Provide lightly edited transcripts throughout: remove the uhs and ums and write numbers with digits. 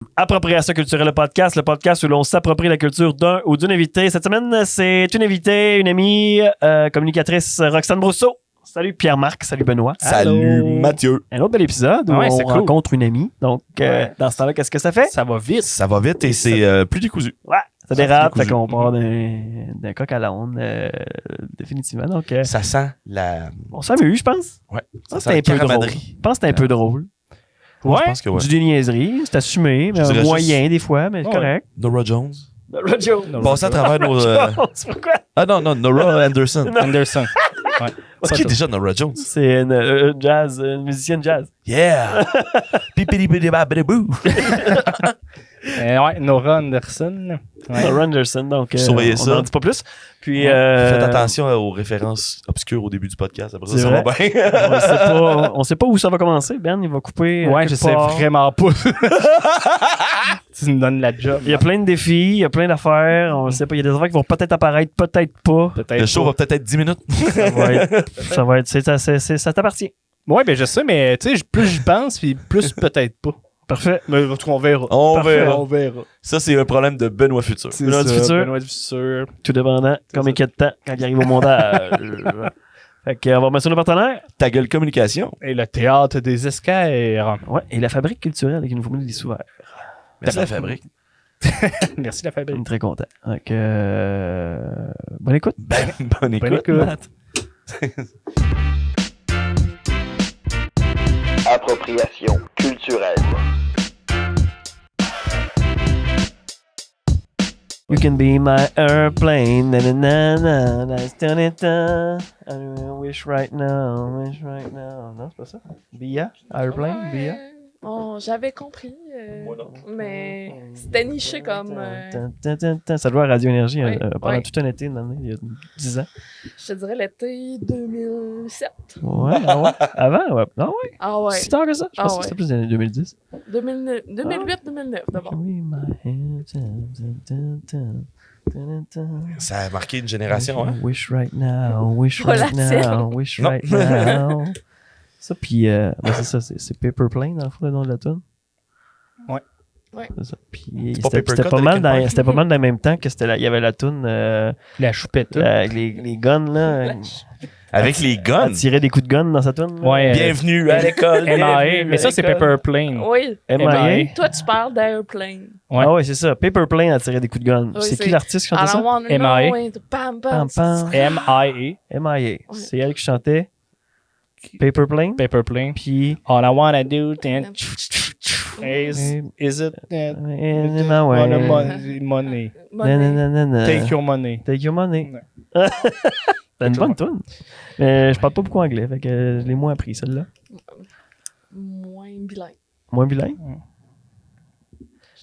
Appropriation culturelle, le podcast où l'on s'approprie la culture d'un ou d'une invitée. Cette semaine, c'est une invitée, une amie, communicatrice, Roxane Brousseau. Salut Pierre-Marc, salut Benoît. Salut Mathieu. Un autre bel épisode où on rencontre une amie. Donc, dans ce temps-là, qu'est-ce que ça fait? Ça va vite. Ça va vite et c'est plus décousu. Ouais, ça dérape, fait qu'on part d'un coq à l'âne, définitivement. Donc, ça sent la... on s'amuse, je pense. Ouais, ça sent un peu drôle. Je pense que c'était un peu drôle. Ouais, je pense que ouais. Du déniaiserie, c'est assumé, mais moyen des fois, mais c'est correct. Nora Jones. Nora Jones. Passer à travers nos... Pourquoi? Ah non, Nora Anderson. Anderson. Ouais. C'est qui déjà Nora Jones? C'est une musicienne jazz. Yeah! Pipidi-bidi-babidi-boo! Ouais, Nora Anderson. Ouais. Nora Anderson, donc surveillez on ça. n'en dit pas plus. Puis, faites attention aux références obscures au début du podcast. Après ça va bien. on sait pas où ça va commencer. Ben, il va couper. Ouais, je sais vraiment pas. Tu me donnes la job. Il y a plein de défis, il y a plein d'affaires. On sait pas. Il y a des affaires qui vont peut-être apparaître, peut-être pas. Le show va peut-être être 10 minutes. Ça va être. Ça t'appartient. Ouais, ben je sais, mais tu sais, plus j'y pense, puis plus peut-être pas. Parfait. Mais on verra. On verra. On verra. Ça, c'est un problème de Benoît Futur. Benoît du futur. Benoît du futur. Tout dépendant, combien il y a de temps quand il arrive au montage. Fait qu'on va remercier nos partenaires. Ta gueule communication. Et le théâtre des escaliers. Ouais, et la fabrique culturelle qui nous fournit des sous-verts. Merci la fabrique. Merci la fabrique. On est très content. Donc, bonne écoute. Bonne écoute. Matt. Appropriation culturelle. You can be my airplane. Na, na, na, na, na, na, na, I wish right now. Non, c'est pas ça. Bia? Airplane? Bia? Oh, j'avais compris, mais c'était niché comme... Ça doit à Radio Énergie Oui, pendant oui. tout un été, une année, il y a 10 ans. Je te dirais l'été 2007. Ouais, ah ouais. Avant, ouais. Ah ouais. Ah ouais. Si tard que ça? Je pense que ouais. c'était plus des années 2010. 2008-2009 d'abord. Ça a marqué une génération, hein? Wish right now, wish Pas right la tienne. now, wish Non. right now. Ça, puis, ben c'est ça, c'est Paper Plane, dans le fond, le nom de la tune. Ouais. Ouais. C'est ça. Puis, C'est pas Paper c'était Cut pas avec mal une dans, pointe. c'était pas mal dans le même temps que il y avait la tune, La choupette. avec les guns, là. Avec les guns. Elle tirait des coups de gun dans sa tune. là. Ouais. Bienvenue à l'école. MIA. bienvenue Mais ça, à c'est l'école. Paper Plane. Oui. MIA. Toi, tu parles d'Airplane. Ouais. Ah ouais, c'est ça. Paper Plane a tiré des coups de gun. Oui, c'est c'est- qui l'artiste qui chantait I ça? don't wanna MIA. know it. Pam, Pam, pam. pam. MIA. MIA. C'est elle qui chantait Paper Plane. Paper Plane. Puis... All I wanna do then is it In my way. money. Nanana. Take your money. Take your money. C'est une bonne tune. Mais je parle pas beaucoup anglais, fait que je l'ai moins appris, celle-là. Moins bilingue. Moins bilingue.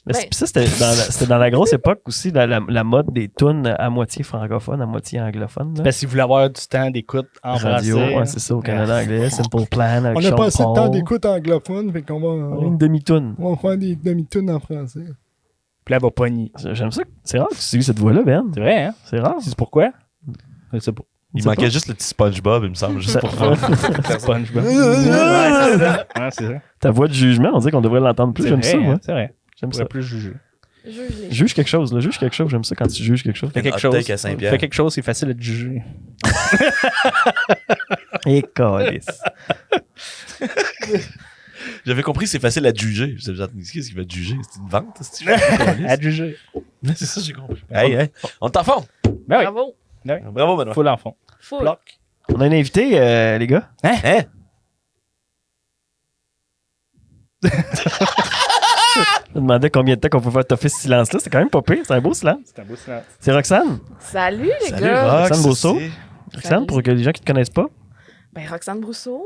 Mais Ben- ça, c'était dans la grosse époque aussi, la mode des tunes à moitié francophones, à moitié anglophones. Là. Parce que si vous voulez avoir du temps d'écoute en Radio, français. ouais, c'est ça, au Canada anglais. Simple Plan, avec On n'a Sean pas assez de temps Paul. d'écoute anglophone, fait qu'on va, Une demi-tune. on va faire des demi-tunes en français. Puis là, elle va pogner. J'aime ça. C'est rare que tu suives cette voix-là, Ben. C'est vrai, hein? C'est rare. C'est pourquoi? Je sais pas. Il sais manquait pas. juste le petit SpongeBob, il me semble, juste Ça- pour faire. SpongeBob. Ouais, c'est ça. Ouais, c'est ça. Ta voix de jugement, on dirait qu'on devrait l'entendre plus. C'est J'aime vrai, ça, moi. hein, c'est vrai. J'aime On ça. pourrait plus juger. Juge les Juge quelque chose, là. Juge quelque chose. J'aime ça quand tu juges quelque chose. Fais quelque hot chose. take à Saint-Pierre. Fais quelque chose, c'est facile à te juger. Et calice. J'avais compris, c'est facile à juger. Qu'est-ce qu'il va te juger? C'est une vente? C'est À te juger. c'est ça, j'ai compris. Hey, on t'en fond. Ben oui. Bravo. Bravo, Benoît. Full en fond. Full. Bloc. On a un invité, les gars. Hein? Je me demandais combien de temps qu'on pouvait toffer ce silence-là. C'est quand même pas pire. C'est un beau silence. C'est un beau silence. C'est Roxane. Salut les Salut, gars. Rox. Roxane Brousseau. c'est- Roxane, pour que les gens qui te connaissent pas, Ben, Roxane Brousseau,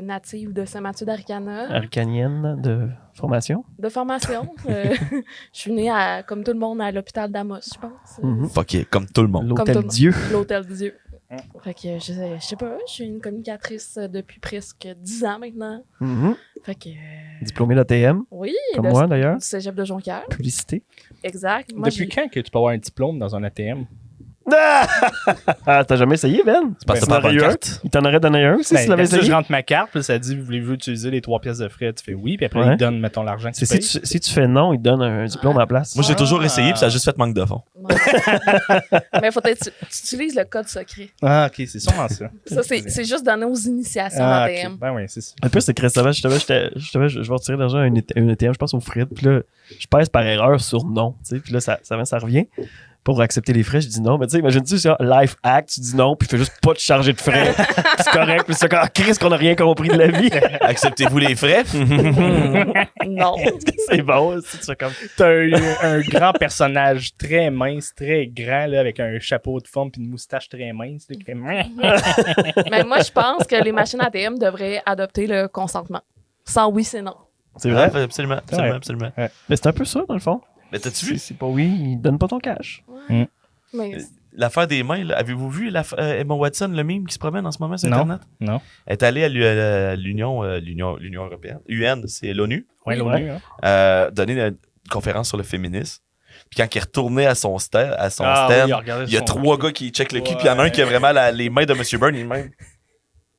native de Saint-Mathieu d'Aricana, aricanienne de formation. de formation. Je suis née, comme tout le monde, à l'hôpital d'Amos, je pense. Mhm. Fuck yeah, comme tout le monde. L'Hôtel Comme tout- Dieu. L'Hôtel Dieu. Fait que je sais pas, je suis une communicatrice depuis presque 10 ans maintenant. Mhm. Fait que Diplômée d'ATM, oui, comme de- moi d'ailleurs. du cégep de Jonquière. Publicité. Exact. Moi, Depuis quand que tu peux avoir un diplôme dans un ATM? Ah, t'as jamais essayé, Ben? C'est parce que Ben, t'as pas t'en la bonne aurais eu un? carte. Il t'en aurait donné un aussi Ben, si tu l'avais d'habitude, essayé? je rentre ma carte, puis ça dit voulez-vous utiliser les 3 pièces de frais? Tu fais oui, puis après, Ouais. il te donne, mettons, l'argent que tu Si payes. si tu fais non, il te donne un diplôme à la place. Moi, j'ai toujours Ah. essayé, puis ça a juste fait manque de fond. Mais faut être tu utilises le code secret. Ah, ok, c'est sûrement ça. Ça, c'est juste donné aux initiations Ah, ATM. ok. Ben oui, c'est ça. Le pire, c'est que récemment, je vais retirer de l'argent à un ATM, je pense au frais. Puis là, je pèse par erreur sur non. Tu sais, puis là, ça revient. Pour accepter les frais, je dis non. Mais tu sais, imagine-tu, ça, life hack, tu dis non, puis il fait juste pas te charger de frais. C'est correct. Puis c'est comme, Chris, qu'on a rien compris de la vie. Acceptez-vous les frais? Non. C'est bon. Tu fais comme. T'as un grand personnage très mince, très grand, là, avec un chapeau de forme puis une moustache très mince, là, qui fait... Mais moi, je pense que les machines ATM devraient adopter le consentement. Sans oui, c'est non. C'est vrai. Ouais, absolument, Ouais. absolument. Mais c'est un peu ça, dans le fond. Mais t'as-tu vu C'est pas oui, il donne pas ton cash. Mais l'affaire des mains? Là? Avez-vous vu Emma Watson, le mime qui se promène en ce moment sur Non. Internet? Non. Elle est allée à l'Union européenne. UN, c'est l'ONU. Ouais, l'ONU, hein. Donner une conférence sur le féminisme. Puis quand il est retourné à son stand, oui, regardez il y a son 3 cul. gars qui checkent le cul, puis il y en a un qui a vraiment les mains de M. Byrne, il est même.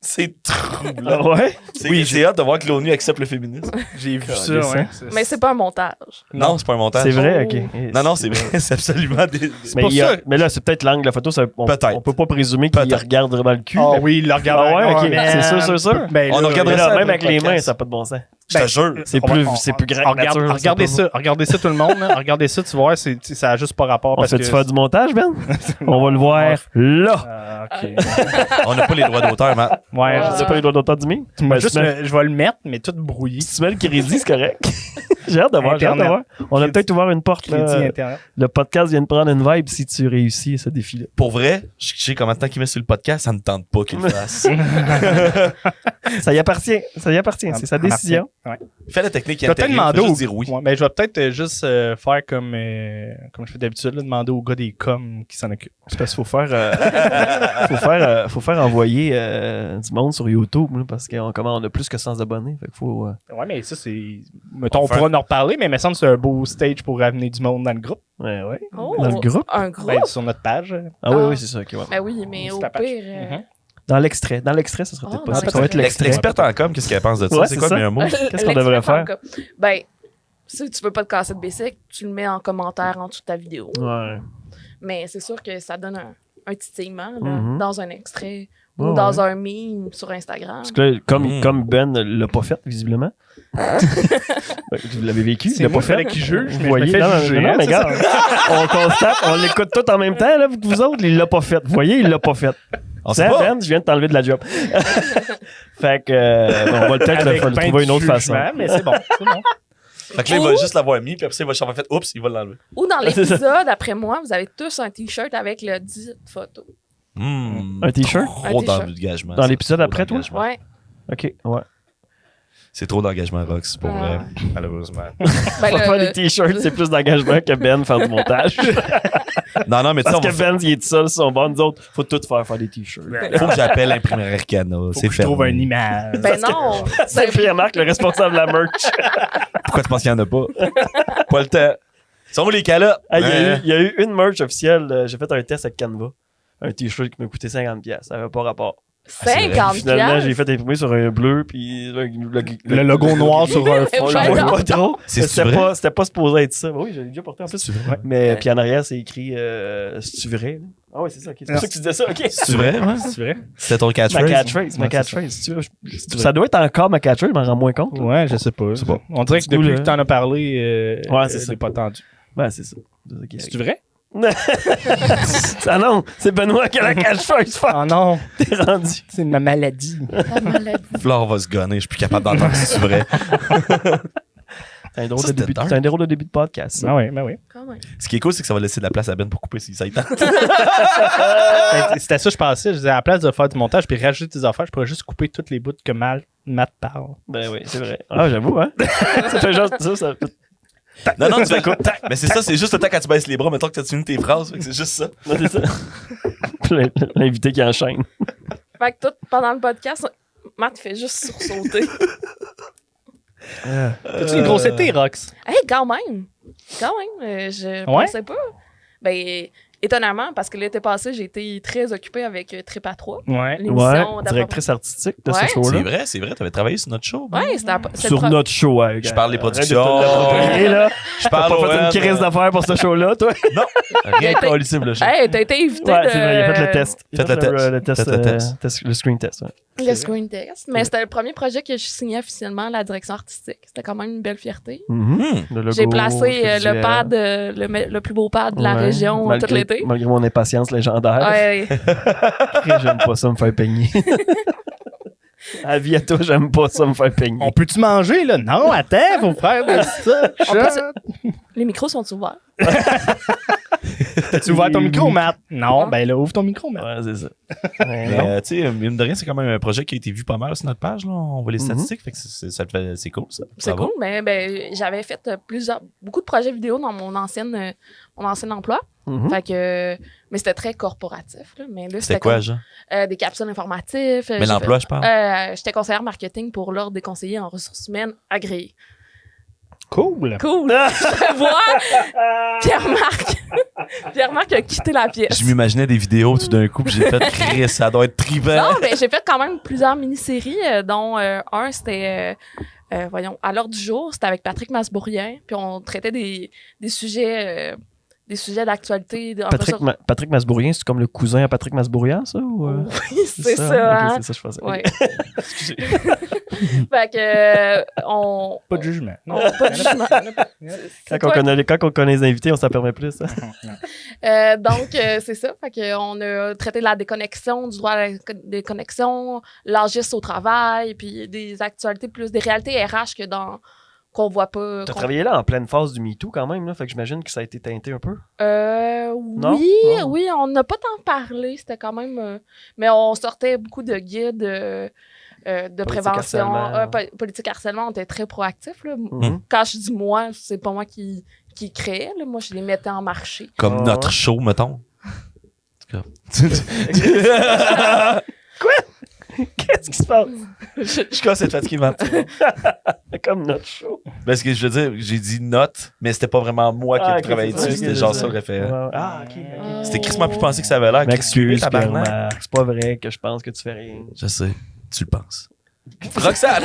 C'est troublant. Ouais. Oui, j'ai hâte de voir que l'ONU accepte le féminisme. J'ai vu ça, Calisse, ouais. mais c'est pas un montage. Non, c'est pas un montage. C'est vrai, Oh. ok. Non, c'est vrai, c'est absolument des... Mais, pour ça. mais là, c'est peut-être l'angle de la photo. On Peut-être. peut pas présumer qu'il Peut-être. regarde vraiment le cul. Ah mais- oui, il le regarde. Ah ouais, ok. man. C'est sûr, c'est sûr. Ben, On là, regarderait Mais ça là, après même le avec les mains, podcast. ça n'a pas de bon sens. Je te jure. C'est plus grand que nature. là, Regardez c'est pas regardez ça tout le monde. Là. Regardez ça, tu vois, ça a juste pas rapport. On parce fait-tu que... faire du montage, Ben? On va le voir là. Ah, ok. On n'a pas les droits d'auteur, Matt. Ouais, Ah. je Je sais sais pas les doigts d'auteur du mien. pas. Juste, je vais le mettre, mais tout brouillé. Si tu mets le crédit, c'est correct. J'ai hâte de voir, Internet. On a Crédit. peut-être ouvert une porte. Crédit Là. Internet. Le podcast vient de prendre une vibe si tu réussis ce défi-là. Pour vrai, je sais combien de temps qu'il met sur le podcast, ça ne tente pas qu'il le fasse. Ça y appartient. C'est sa décision. Ouais. Fais la technique Je vais peut-être intérieure, demander fais juste au... dire oui. Ouais, ben, je vais peut-être juste faire comme je fais d'habitude, là, demander au gars des coms qui s'en occupent. C'est parce qu'il faut faire envoyer du monde sur YouTube là, parce on a plus que 100 abonnés. Fait qu'il faut. Ouais, mais ça, c'est... Mettons, on Enfin. pourra en reparler, mais il me semble que c'est un beau stage pour ramener du monde dans le groupe. Ouais. Oh, Dans le groupe? Un groupe? Ben, sur notre page. Ah oui, c'est ça. ok, ouais. Ben oui, mais C'est au la page. pire... Mhm. Dans l'extrait, ça serait peut-être dans possible. Ça va être l'extrait. L'experte en com, qu'est-ce qu'elle pense de ça? Ouais, c'est c'est quoi ça. le meilleur mot? Qu'est-ce qu'on devrait faire? Ben, si tu veux pas te casser de basic, tu le mets en commentaire en dessous de ta vidéo. Ouais. Mais c'est sûr que ça donne un titillement là, Mhm. dans un extrait Ouais, ou dans ouais. un meme sur Instagram. Parce que là, comme Ben l'a pas fait, visiblement. Vous l'avez vécu, C'est il l'a moi pas qu'il fait. fallait qu'il juge, Vous mais voyez, je me fais non, juger, non, hein, mais c'est ça. regarde, on constate, on l'écoute tout en même temps, là, vous autres, il l'a pas fait. Vous voyez, il l'a pas fait. On sait Tiens, pas. Ben, je viens de t'enlever de la job. Fait que, on va peut-être Avec le ben trouver une de autre façon. jugement, mais c'est bon. C'est bon. Fait que là, il va juste l'avoir mis, puis après ça, il va faire fait, oups, il va l'enlever. Ou dans C'est ça. l'épisode, après moi, vous avez tous un t-shirt avec le dit photo. Un t-shirt? Trop Un t-shirt. d'engagement. Dans c'est l'épisode trop après, toi? d'engagement. Ouais. OK, ouais. C'est trop d'engagement, Rox, pour vrai, Ah. malheureusement. Ben, Faut faire le- des t-shirts, c'est plus d'engagement que Ben faire du montage. Non, mais tu sais, Parce on que va Ben, il est tout seul sur son bord. Nous autres, faut tout faire des t-shirts. faut que j'appelle l'imprimerie Arcana. Faut C'est que je trouve fermé. une image. ben non. C'est Pierre-Marc, le responsable de la merch. Pourquoi tu penses qu'il n'y en a pas? Pas le temps. Sont où les calottes? Hey, Hein? il y a eu une merch officielle. J'ai fait un test avec Canva. Un t-shirt qui m'a coûté 50$. Ça n'avait pas rapport. 50 Finalement, j'ai fait imprimer sur un bleu, puis Le logo noir sur un Mais fond. On ben le voit non. pas trop. C'est vrai? C'était pas supposé être ça. Oui, j'avais déjà porté en plus. C'est vrai? Mais puis en arrière, c'est écrit c'est-tu vrai? Ah oui, c'est ça. ok. C'est pour ça que tu disais ça. OK. C'est vrai, ouais? C'est vrai? C'était ton Ma catchphrase? catchphrase. Ma Ouais, catchphrase. si tu veux. Ça doit être encore ma catchphrase, je m'en rends moins compte. là. Ouais, je sais pas. pas. On dirait que Du coup, depuis là- que t'en as parlé, Ouais, c'est ça. l'ai pas tendu. Ben, c'est ça. C'est ça qui C'est vrai? Ah non, c'est Benoît qui a la catchphrase. Fuck, Oh non, t'es rendu. c'est ma maladie. La maladie. Flore va se gonner, je suis plus capable d'entendre si c'est vrai. C'est un drôle Ça, de c'était début, dark. c'est un drôle de début de podcast. ça. Ah oui, ben oui. Quand même. Ce qui est cool, c'est que ça va laisser de la place à Ben pour couper si ça y tente. Ben, c'était ça que je pensais. Je disais, à la place de faire du montage puis rajouter tes affaires, je pourrais juste couper toutes les bouts que Matt parle. Ben oui, c'est vrai. Ah, j'avoue, hein. Ça fait genre ça. Non, tu vas écouter. Mais c'est ça, c'est juste le temps quand tu baisses les bras, mettons que tu as fini tes phrases. Fait que c'est juste ça. Ouais, c'est ça. L'invité qui enchaîne. Fait que tout pendant le podcast, Matt fait juste sursauter. T'as-tu une grosse été, Rox? Hey, quand même. Je Ouais? pensais pas. Ben, étonnamment, parce que l'été passé, j'ai été très occupée avec Trip à 3, Ouais. l'émission Ouais, directrice artistique de Ouais. ce show-là. C'est vrai, t'avais travaillé sur notre show. Ouais, c'était Sur notre show, ouais. Je parle des Arrête de te productions. l'approprier, là. Je T'as parle pas fait une crise d'affaires pour ce show-là, toi? Rien de colissime, le show. Hey, t'as été invité Ouais, c'est vrai, il a fait le test. Faites le test. Faites le test. Le screen test, ouais. Le screen test. Mais c'était le premier projet que je signais officiellement à la direction artistique. C'était quand même une belle fierté. Le logo J'ai placé visuel. le pad, le plus beau pad de la Ouais. région tout l'été. Malgré mon impatience légendaire. Ouais. J'aime pas ça me faire peigner. À Vietto, j'aime pas ça me faire peigner. On peut-tu manger, là? Non, attends, faut faire de ça. Les micros sont ouverts. T'as-tu ouvert ton micro, Matt? Non, ben là, ouvre ton micro, Matt. Ouais, c'est ça. Mais, tu sais, mine de rien, c'est quand même un projet qui a été vu pas mal sur notre page. Là. On voit les statistiques, fait que c'est cool, ça. C'est cool, mais j'avais fait beaucoup de projets vidéo dans mon ancien emploi. Fait que, mais c'était très corporatif. Là. Mais là, C'était quoi, comme, genre? des capsules informatives. Mais l'emploi, je parle. J'étais conseillère marketing pour l'Ordre des conseillers en ressources humaines agréées. Cool. Cool! Je vois Pierre-Marc a quitté la pièce. Je m'imaginais des vidéos tout d'un coup, puis j'ai fait Chris, ça doit être tribal. Non, mais j'ai fait quand même plusieurs mini-séries, dont un, c'était, à l'ordre du jour, c'était avec Patrick Masbourien, puis on traitait des sujets d'actualité. Patrick Masbourien, c'est comme le cousin à Patrick Masbourian, ça? Ou, Oui, c'est ça. Ok, Hein? c'est ça, je pensais. Ouais. Fait que, Pas de jugement. Non, pas de jugement. Quand on connaît les invités, on s'en permet plus. Hein? Donc, c'est ça. Fait que on a traité de la déconnexion, du droit à la déconnexion, l'agisme au travail, puis des actualités plus, des réalités RH qu'on voit pas. T'as travaillé là en pleine phase du MeToo quand même, là, fait que j'imagine que ça a été teinté un peu. Non? Oui, on n'a pas tant parlé. C'était quand même. Mais on sortait beaucoup de guides de prévention. Politique harcèlement, on était très proactifs. Là. Quand je dis moi, c'est pas moi qui créais. Là. Moi, je les mettais en marché. Comme notre show, mettons. En tout cas. Quoi? Qu'est-ce qui se passe? Je commence à être fatigué, Matt. Comme notre show. Parce que je veux dire, j'ai dit note, mais c'était pas vraiment moi qui travaillais dessus. C'était genre ça le référent. Ouais. Ah, ok. C'était crissement plus pensé que ça avait l'air. M'excuse, tabarnak. Pierre-Marc. C'est pas vrai que je pense que tu fais rien. Je sais, tu le penses. Roxane!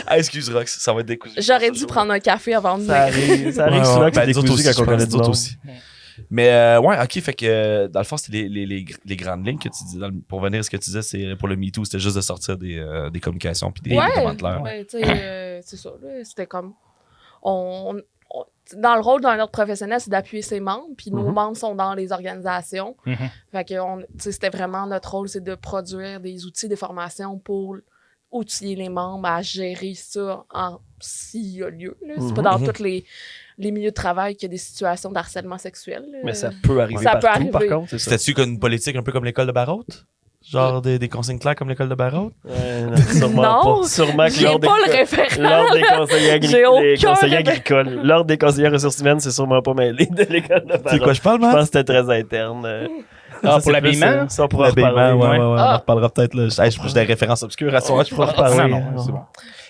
Ah, excuse Rox, ça va être décousu. J'aurais dû prendre un café avant de Ça venir. arrive souvent que c'est nous autres décousu aussi, quand je on connaît pense, du nous autres monde. aussi. Mais ouais, ok, fait que dans le fond, c'était les grandes lignes que tu dis. Pour venir à ce que tu disais, c'est pour le MeToo, c'était juste de sortir des communications puis des commentaires. Ouais, tu sais, c'est ça. Là, c'était comme. Dans le rôle d'un ordre professionnel, c'est d'appuyer ses membres, puis nos membres sont dans les organisations. Fait que c'était vraiment notre rôle, c'est de produire des outils, des formations pour outiller les membres à gérer ça s'il y a lieu. Là. C'est pas dans tous les milieux de travail qu'il y a des situations de harcèlement sexuel. Là. Mais ça peut arriver Ça peut partout, arriver. par contre, c'est ça. C'était-tu comme une politique un peu comme l'école de Barraute? Genre des consignes claires comme l'école de Barraute? Non, sûrement Non, pas. Sûrement que j'ai l'ordre pas le des référent. l'ordre des conseillers J'ai aucun agricoles. L'ordre des conseillers ressources humaines, c'est sûrement pas mêlé de l'école de C'est Barrault. quoi je parle, Je pense man? que c'était très interne. Ah, Ça, pour c'est plus, l'habillement? Ça, on pourra en L'habillement, reparler. ouais. On en Ah. reparlera peut-être. Là. J'ai des références obscures à soi. Je pourrais en reparler. Non, c'est bon.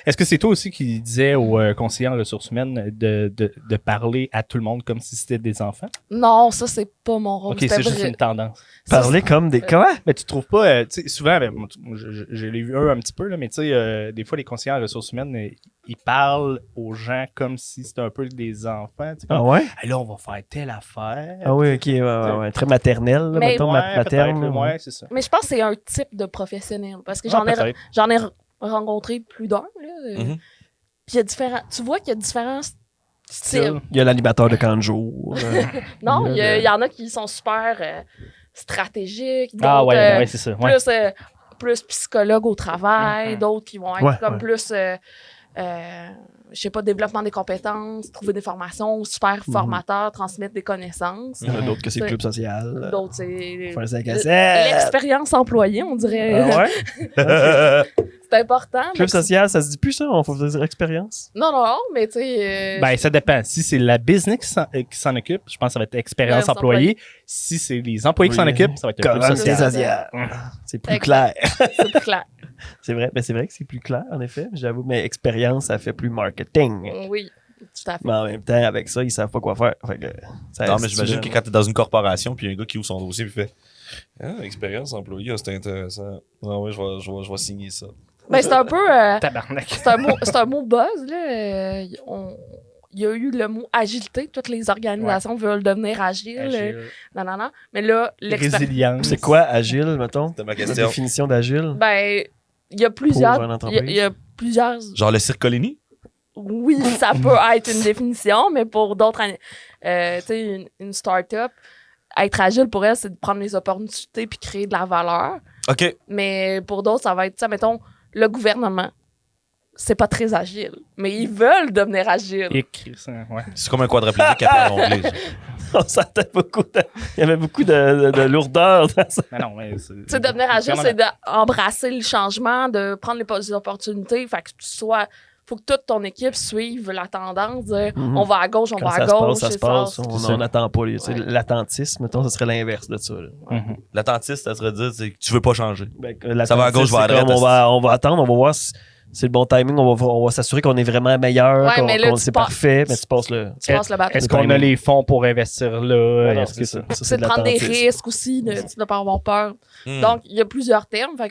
Est-ce que c'est toi aussi qui disais aux conseillers en ressources humaines de parler à tout le monde comme si c'était des enfants? Non, ça, c'est pas mon rôle. Ok, C'était c'est juste vrai. une tendance. Parler comme des... Comment? Mais tu trouves pas, tu sais, souvent, ben, moi, je l'ai vu un petit peu, là, mais tu sais, des fois, les conseillers en ressources humaines, ils parlent aux gens comme si c'était un peu des enfants. Tu sais, Ah comme, ouais? Hey, là, on va faire telle affaire. Ah oui, ok, ouais. Très maternel, là, Mais- mettons, Ouais, materne. peut-être, ouais, c'est ça. Mais je pense que c'est un type de professionnel. Parce que Ah, peut-être. j'en ai rencontré plus d'un. Là. Mhm. Puis il y a tu vois qu'il y a différents styles. Il y a l'animateur de camp de jour. Non, il y en a qui sont super stratégiques. Ah d'autres, ouais, ouais, c'est ça. Ouais. plus psychologues au travail. D'autres qui vont être Ouais, comme ouais. plus, je sais pas, développement des compétences, trouver des formations, super formateurs, transmettre des connaissances. Il y en a d'autres que c'est le club social. D'autres, c'est Faire un 5 à 7. l'expérience employée, on dirait. Ah ouais? C'est important. Club mais- social, ça se dit plus ça? On faut dire expérience. Non, mais tu sais. Ben, ça dépend. Si c'est la business qui s'en occupe, je pense que ça va être expérience Ouais, employée. Si c'est les employés qui s'en Oui. occupent, ça va être le club Communauté social. sociale. C'est plus Exact. clair. c'est plus clair. C'est vrai que c'est plus clair, en effet. J'avoue, mais expérience, ça fait plus marketing. Oui. Tout à fait. Mais en même temps, avec ça, ils savent pas quoi faire. Fait que, ça Non, reste mais j'imagine que vraiment- quand t'es dans une corporation, puis il y a un gars qui ouvre son dossier, puis fait expérience employée, c'est intéressant. Ah ouais, je vais signer ça. Ben, c'est un peu. Tabarnak. C'est un mot buzz, là. Il y a eu le mot agilité. Toutes les organisations veulent devenir agiles. Non. Mais là, l'expérience. Résilience. C'est quoi agile, mettons? C'était ma La question. définition d'agile? Ben, il y a plusieurs. Pour une entreprise. Il y a plusieurs. Genre le cirque Coligny? Oui, ça peut être une définition, mais pour d'autres, tu sais, une start-up, être agile pour elle, c'est de prendre les opportunités puis créer de la valeur. OK. Mais pour d'autres, ça va être, mettons, le gouvernement. C'est pas très agile, mais ils veulent devenir agiles. Et Chris, ouais. C'est comme un quadriplégique qui apprend l'anglais. ça. On sentait il y avait beaucoup de lourdeur dans ça. Mais non, mais c'est. Tu sais, devenir agile, Vraiment- c'est d'embrasser le changement, de prendre les opportunités. Fait que tu sois. Faut que toute ton équipe suive la tendance, dire Mhm. on va à gauche, on Quand va à ça se passe, gauche. ça se et passe. C'est On ça. n'attend pas. Tu sais, Ouais. L'attentisme, mettons, ce serait l'inverse de ça. là. Mhm. L'attentiste, ça serait dire c'est que tu veux pas changer. Ben, Ça va à gauche, l'attentisme, va à c'est comme, droite, on va attendre, on va voir si c'est le bon timing, on va s'assurer qu'on est vraiment meilleur, Ouais, mais là, qu'on tu c'est pars- parfait, mais tu passes le. Tu passes le bateau. Est-ce qu'on a les fonds pour investir là? Ah non, Est-ce que c'est ça? ça. Ça, C'est de prendre des l'attentisme. risques aussi, de ne pas avoir peur. Hmm. Donc, il y a plusieurs termes. Fait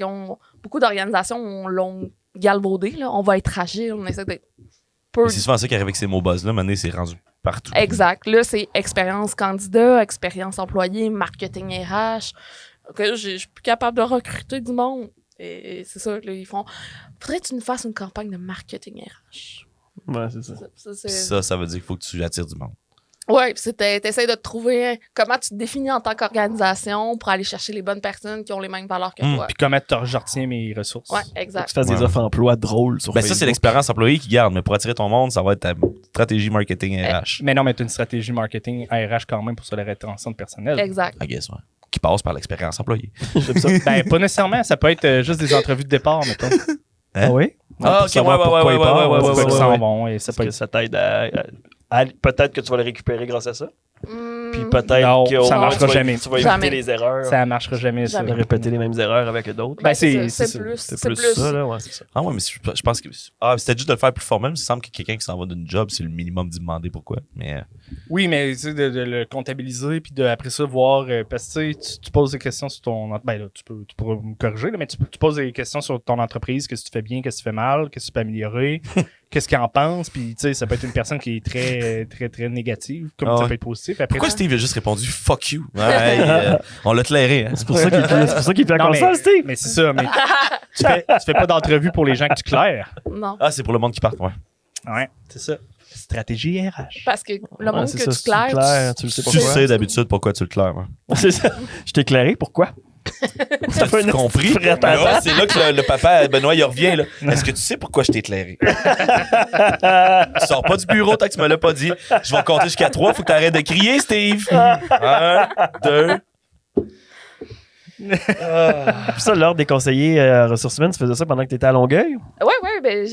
beaucoup d'organisations l'ont galvaudé. Là. On va être agile, on essaie d'être peu. Mais c'est souvent ça qui arrive avec ces mots buzz-là. Maintenant, c'est rendu partout. Exact. Là, c'est expérience candidat, expérience employé, marketing RH. Que je suis plus capable de recruter du monde. Et c'est ça, là, ils font. Faudrait que tu nous fasses une campagne de marketing RH. Ouais, c'est ça. Ça veut dire qu'il faut que tu attires du monde. Ouais, t'essaies de te trouver comment tu te définis en tant qu'organisation pour aller chercher les bonnes personnes qui ont les mêmes valeurs que toi. Puis comment je retiens mes ressources? Ouais, Faut que exact. tu fasses des Ouais. offres emploi drôles sur Ben, ça, c'est Facebook. l'expérience employée qui garde. Mais pour attirer ton monde, ça va être ta stratégie marketing RH. Mais non, mais tu as une stratégie marketing RH quand même pour sur la rétention de personnel. Exact. I guess, ouais. Qui passe par l'expérience employée. J'aime ça. Ben, pas nécessairement. Ça peut être juste des entrevues de départ, mettons. Ah oui? Ah, Pour ok, savoir ouais, pourquoi ouais, ils ouais, partent, ouais, c'est ouais, ça Ils qu'ils s'en sont vont et ça Parce peut que être. ça t'aide peut-être que tu vas le récupérer grâce à ça. Puis Hmm. peut-être Non, que ça au moins, marchera tu vas- jamais. Tu vas Jamais. éviter les erreurs. Ça marchera jamais, ça. Jamais. De répéter les mêmes erreurs avec d'autres. Ben, c'est c'est plus. C'est C'est plus plus. ça, là. Ouais, c'est ça. Ah ouais, mais je pense que. Ah, c'était juste de le faire plus formel. Il me semble que quelqu'un qui s'en va d'une job, c'est le minimum d'y demander pourquoi. Mais. Oui, mais tu sais, de le comptabiliser puis après ça voir parce que tu sais, tu poses des questions sur ton ben là, tu pourras me corriger là, mais tu poses des questions sur ton entreprise, qu'est-ce que tu fais bien, qu'est-ce que tu fais mal, qu'est-ce que tu peux améliorer, qu'est-ce qu'il en pense, puis tu sais, ça peut être une personne qui est très très très négative comme Ah ça ouais. peut être positif. Après, Pourquoi Steve a juste répondu fuck you? Ouais, on l'a clairé. Hein. C'est pour ça qu'il fait Non, comme ça, Steve. mais c'est ça, mais tu fais pas d'entrevue pour les gens que tu claires. Non. Ah, c'est pour le monde qui part. Ouais. Ouais, c'est ça. Stratégie RH. Parce que le monde c'est que ça, tu si tu claires, tu le sais Tu pourquoi. sais d'habitude pourquoi tu le claires. Hein. C'est ça. Je t'ai éclairé, pourquoi? T'as pas une compris? frette à Là, c'est là que le papa, Benoît, il revient. Là. Est-ce que tu sais pourquoi je t'ai éclairé? Tu sors pas du bureau tant que tu me l'as pas dit. Je vais compter jusqu'à 3. Faut que t'arrêtes de crier, Steve. 1, 2. Puis ça, l'ordre des conseillers ressources humaines, tu faisais ça pendant que tu étais à Longueuil? ouais, ben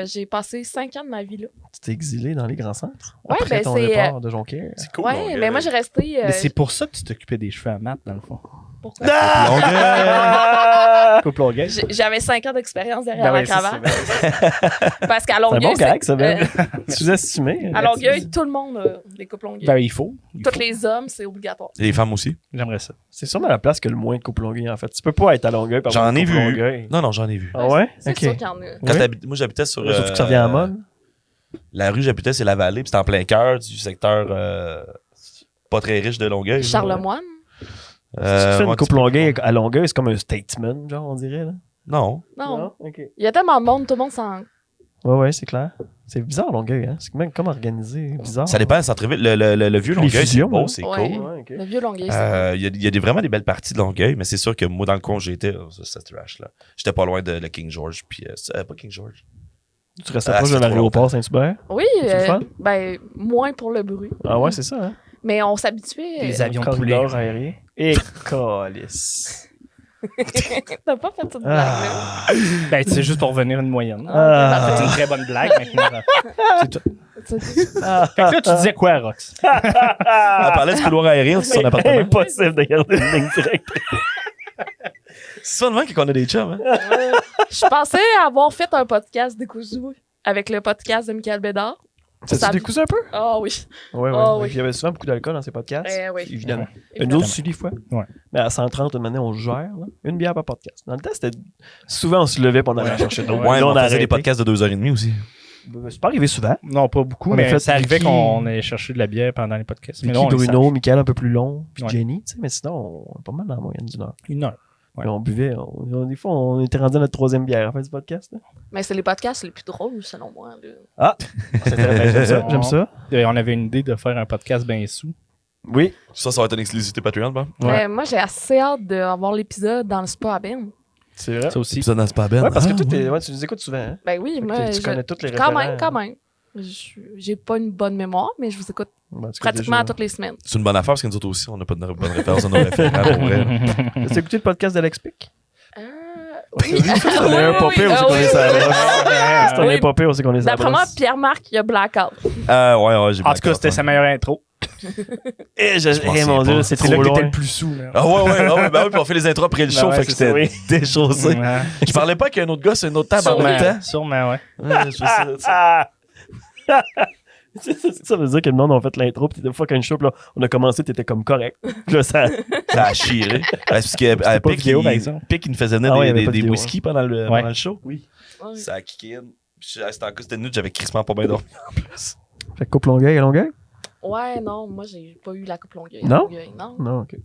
j'ai passé 5 ans de ma vie là. Tu t'es exilé dans les grands centres? Ouais, après ben ton c'est. départ de Jonquière? C'est cool. Ouais, Longueuil. mais moi j'ai resté. Mais c'est pour ça que tu t'occupais des cheveux à Matt dans le fond. Pourquoi? Couple Longueuil. J'avais 5 ans d'expérience derrière Ben la ouais, c'est cravate. Parce qu'à C'est un Longueuil. bon gag, ça, Ben. euh, Sous-estimé. à Longueuil, tout le monde a des couples Longueuil. Ben, il faut. Tous les hommes, c'est obligatoire. Et les femmes aussi. J'aimerais ça. C'est sûrement la place que le moins de couples Longueuil, en fait. Tu peux pas être à Longueuil par J'en ai couple vu. Longueuil. Non, j'en ai vu. Ah ouais? C'est Ok. sûr qu'il y en a. Quand Oui. moi, j'habitais sur. Surtout que ça revient à mode. La rue, j'habitais, c'est la vallée. Puis c'était en plein cœur du secteur pas très riche de Longueuil. Charlemagne. Si tu fais ouais, une couple Longueuil à Longueuil, c'est comme un statement, genre, on dirait. Là. Non. Non. OK. Il y a tellement de monde, tout le monde s'en. Ouais, c'est clair. C'est bizarre, Longueuil, hein? C'est même comme organisé. Bizarre. Ça dépend, centre-ville. Le vieux Les Longueuil, c'est fusions, beau, là. c'est Ouais. cool. Ouais, ok. Le vieux Longueuil, c'est. Il y a vraiment des belles parties de Longueuil, mais c'est sûr que moi, dans le coin où j'étais, c'était trash. Là. J'étais pas loin de le King George. Puis, pas King George. Tu restais Ah, proche de c'est trop l'aéroport Saint-Hubert? Oui, C'est le fun? ben, moins pour le bruit. Ah ouais, c'est ça, hein? Mais on s'habituait. Les avions de Corridor poulet. aérien. Et calice. T'as pas fait cette blague-là. Ah. Ben, c'est juste pour revenir une moyenne. Ah. C'est une très bonne blague maintenant. C'est tout. Tu- Fait que là, tu disais quoi, Rox? Elle parlait du couloir aérien sur son appartement. Impossible de garder une ligne directe. C'est ça, le qu'on a des chums. Hein? Je pensais avoir fait un podcast décousu avec le podcast de Michael Bédard. Ça tu décousé un peu? Ah oui. Ouais, ouais. Ah oui. Il y avait souvent beaucoup d'alcool dans ces podcasts. Oui. Évidemment. Évidemment. Nous aussi, des fois. Ouais. Mais à 130, maintenant, on gère. Là. Une bière par podcast. Dans le temps, c'était. Souvent, on se levait pour en aller chercher d'autres. Ouais, mais Là, on faisait arrêté. des podcasts de 2h30 aussi. C'est pas arrivé souvent. Non, pas beaucoup, On a mais fait ça arrivait Vicky- qu'on allait chercher de la bière pendant les podcasts. Mais Vicky, là, on les Bruno, sache. Michael un peu plus long, puis Ouais. Jenny, tu sais, mais sinon, on est pas mal dans la moyenne d'une heure. 1 heure. Ouais. Puis on buvait, des fois, on était rendu à notre 3e bière à la fin du podcast. Là. Mais c'est les podcasts les plus drôles, selon moi. Là. J'aime ça, j'aime ça. On avait une idée de faire un podcast bien sous. Oui. Ça va être une exclusivité Patreon, bon? Ouais. Moi, j'ai assez hâte d'avoir l'épisode dans le spa à Ben. C'est vrai. Ça aussi. Épisode dans Spa Ben. Ouais, parce que Ah, toi, ouais. tu nous écoutes souvent. Hein? Ben oui, Fait que moi, tu connais toutes les quand référents. même, quand même. J'ai pas une bonne mémoire, mais je vous écoute Ben, en tout cas, pratiquement déjà. toutes les semaines. C'est une bonne affaire parce que nous autres aussi, on n'a pas de bonne référence à nos référents pour vrai. T'as écouté le podcast d'Alex Pic? Oui. C'est un pas pire, on sait qu'on est ça. C'est un Oui. pas pire, on sait qu'on est ça. D'après moi, Pierre-Marc, il a blackout. Ouais, j'ai En tout cas, c'était sa meilleure intro. pensais Mon Dieu, pas. c'est C'est trop là que loin. t'étais le plus sous. Là. Ah ouais, puis on fait les intros après le show, ouais, fait que c'est ça, c'était déchaussé. Ouais. Je parlais pas qu'un autre gars, c'est un autre table en même temps. Sûrement, ouais. Ouais, je fais ça. Ça veut dire que le monde a fait l'intro, puis des fois, quand une show, puis là, on a commencé, t'étais comme correct. Puis là, ça. Ça a chiré. Parce que pas Pic, vidéo, par exemple. Pic, il nous faisait venir Ah ouais, il y avait des pas de vidéo, whisky pendant le show. Oui. Ouais. Ça a kické in. Puis c'était une nuit, j'avais crissement pas bien dormi en plus. Fait que coupe Longueuil à Longueuil? Ouais, non, moi, j'ai pas eu la coupe Longueuil. Non? Longueuil, non. Non, ok.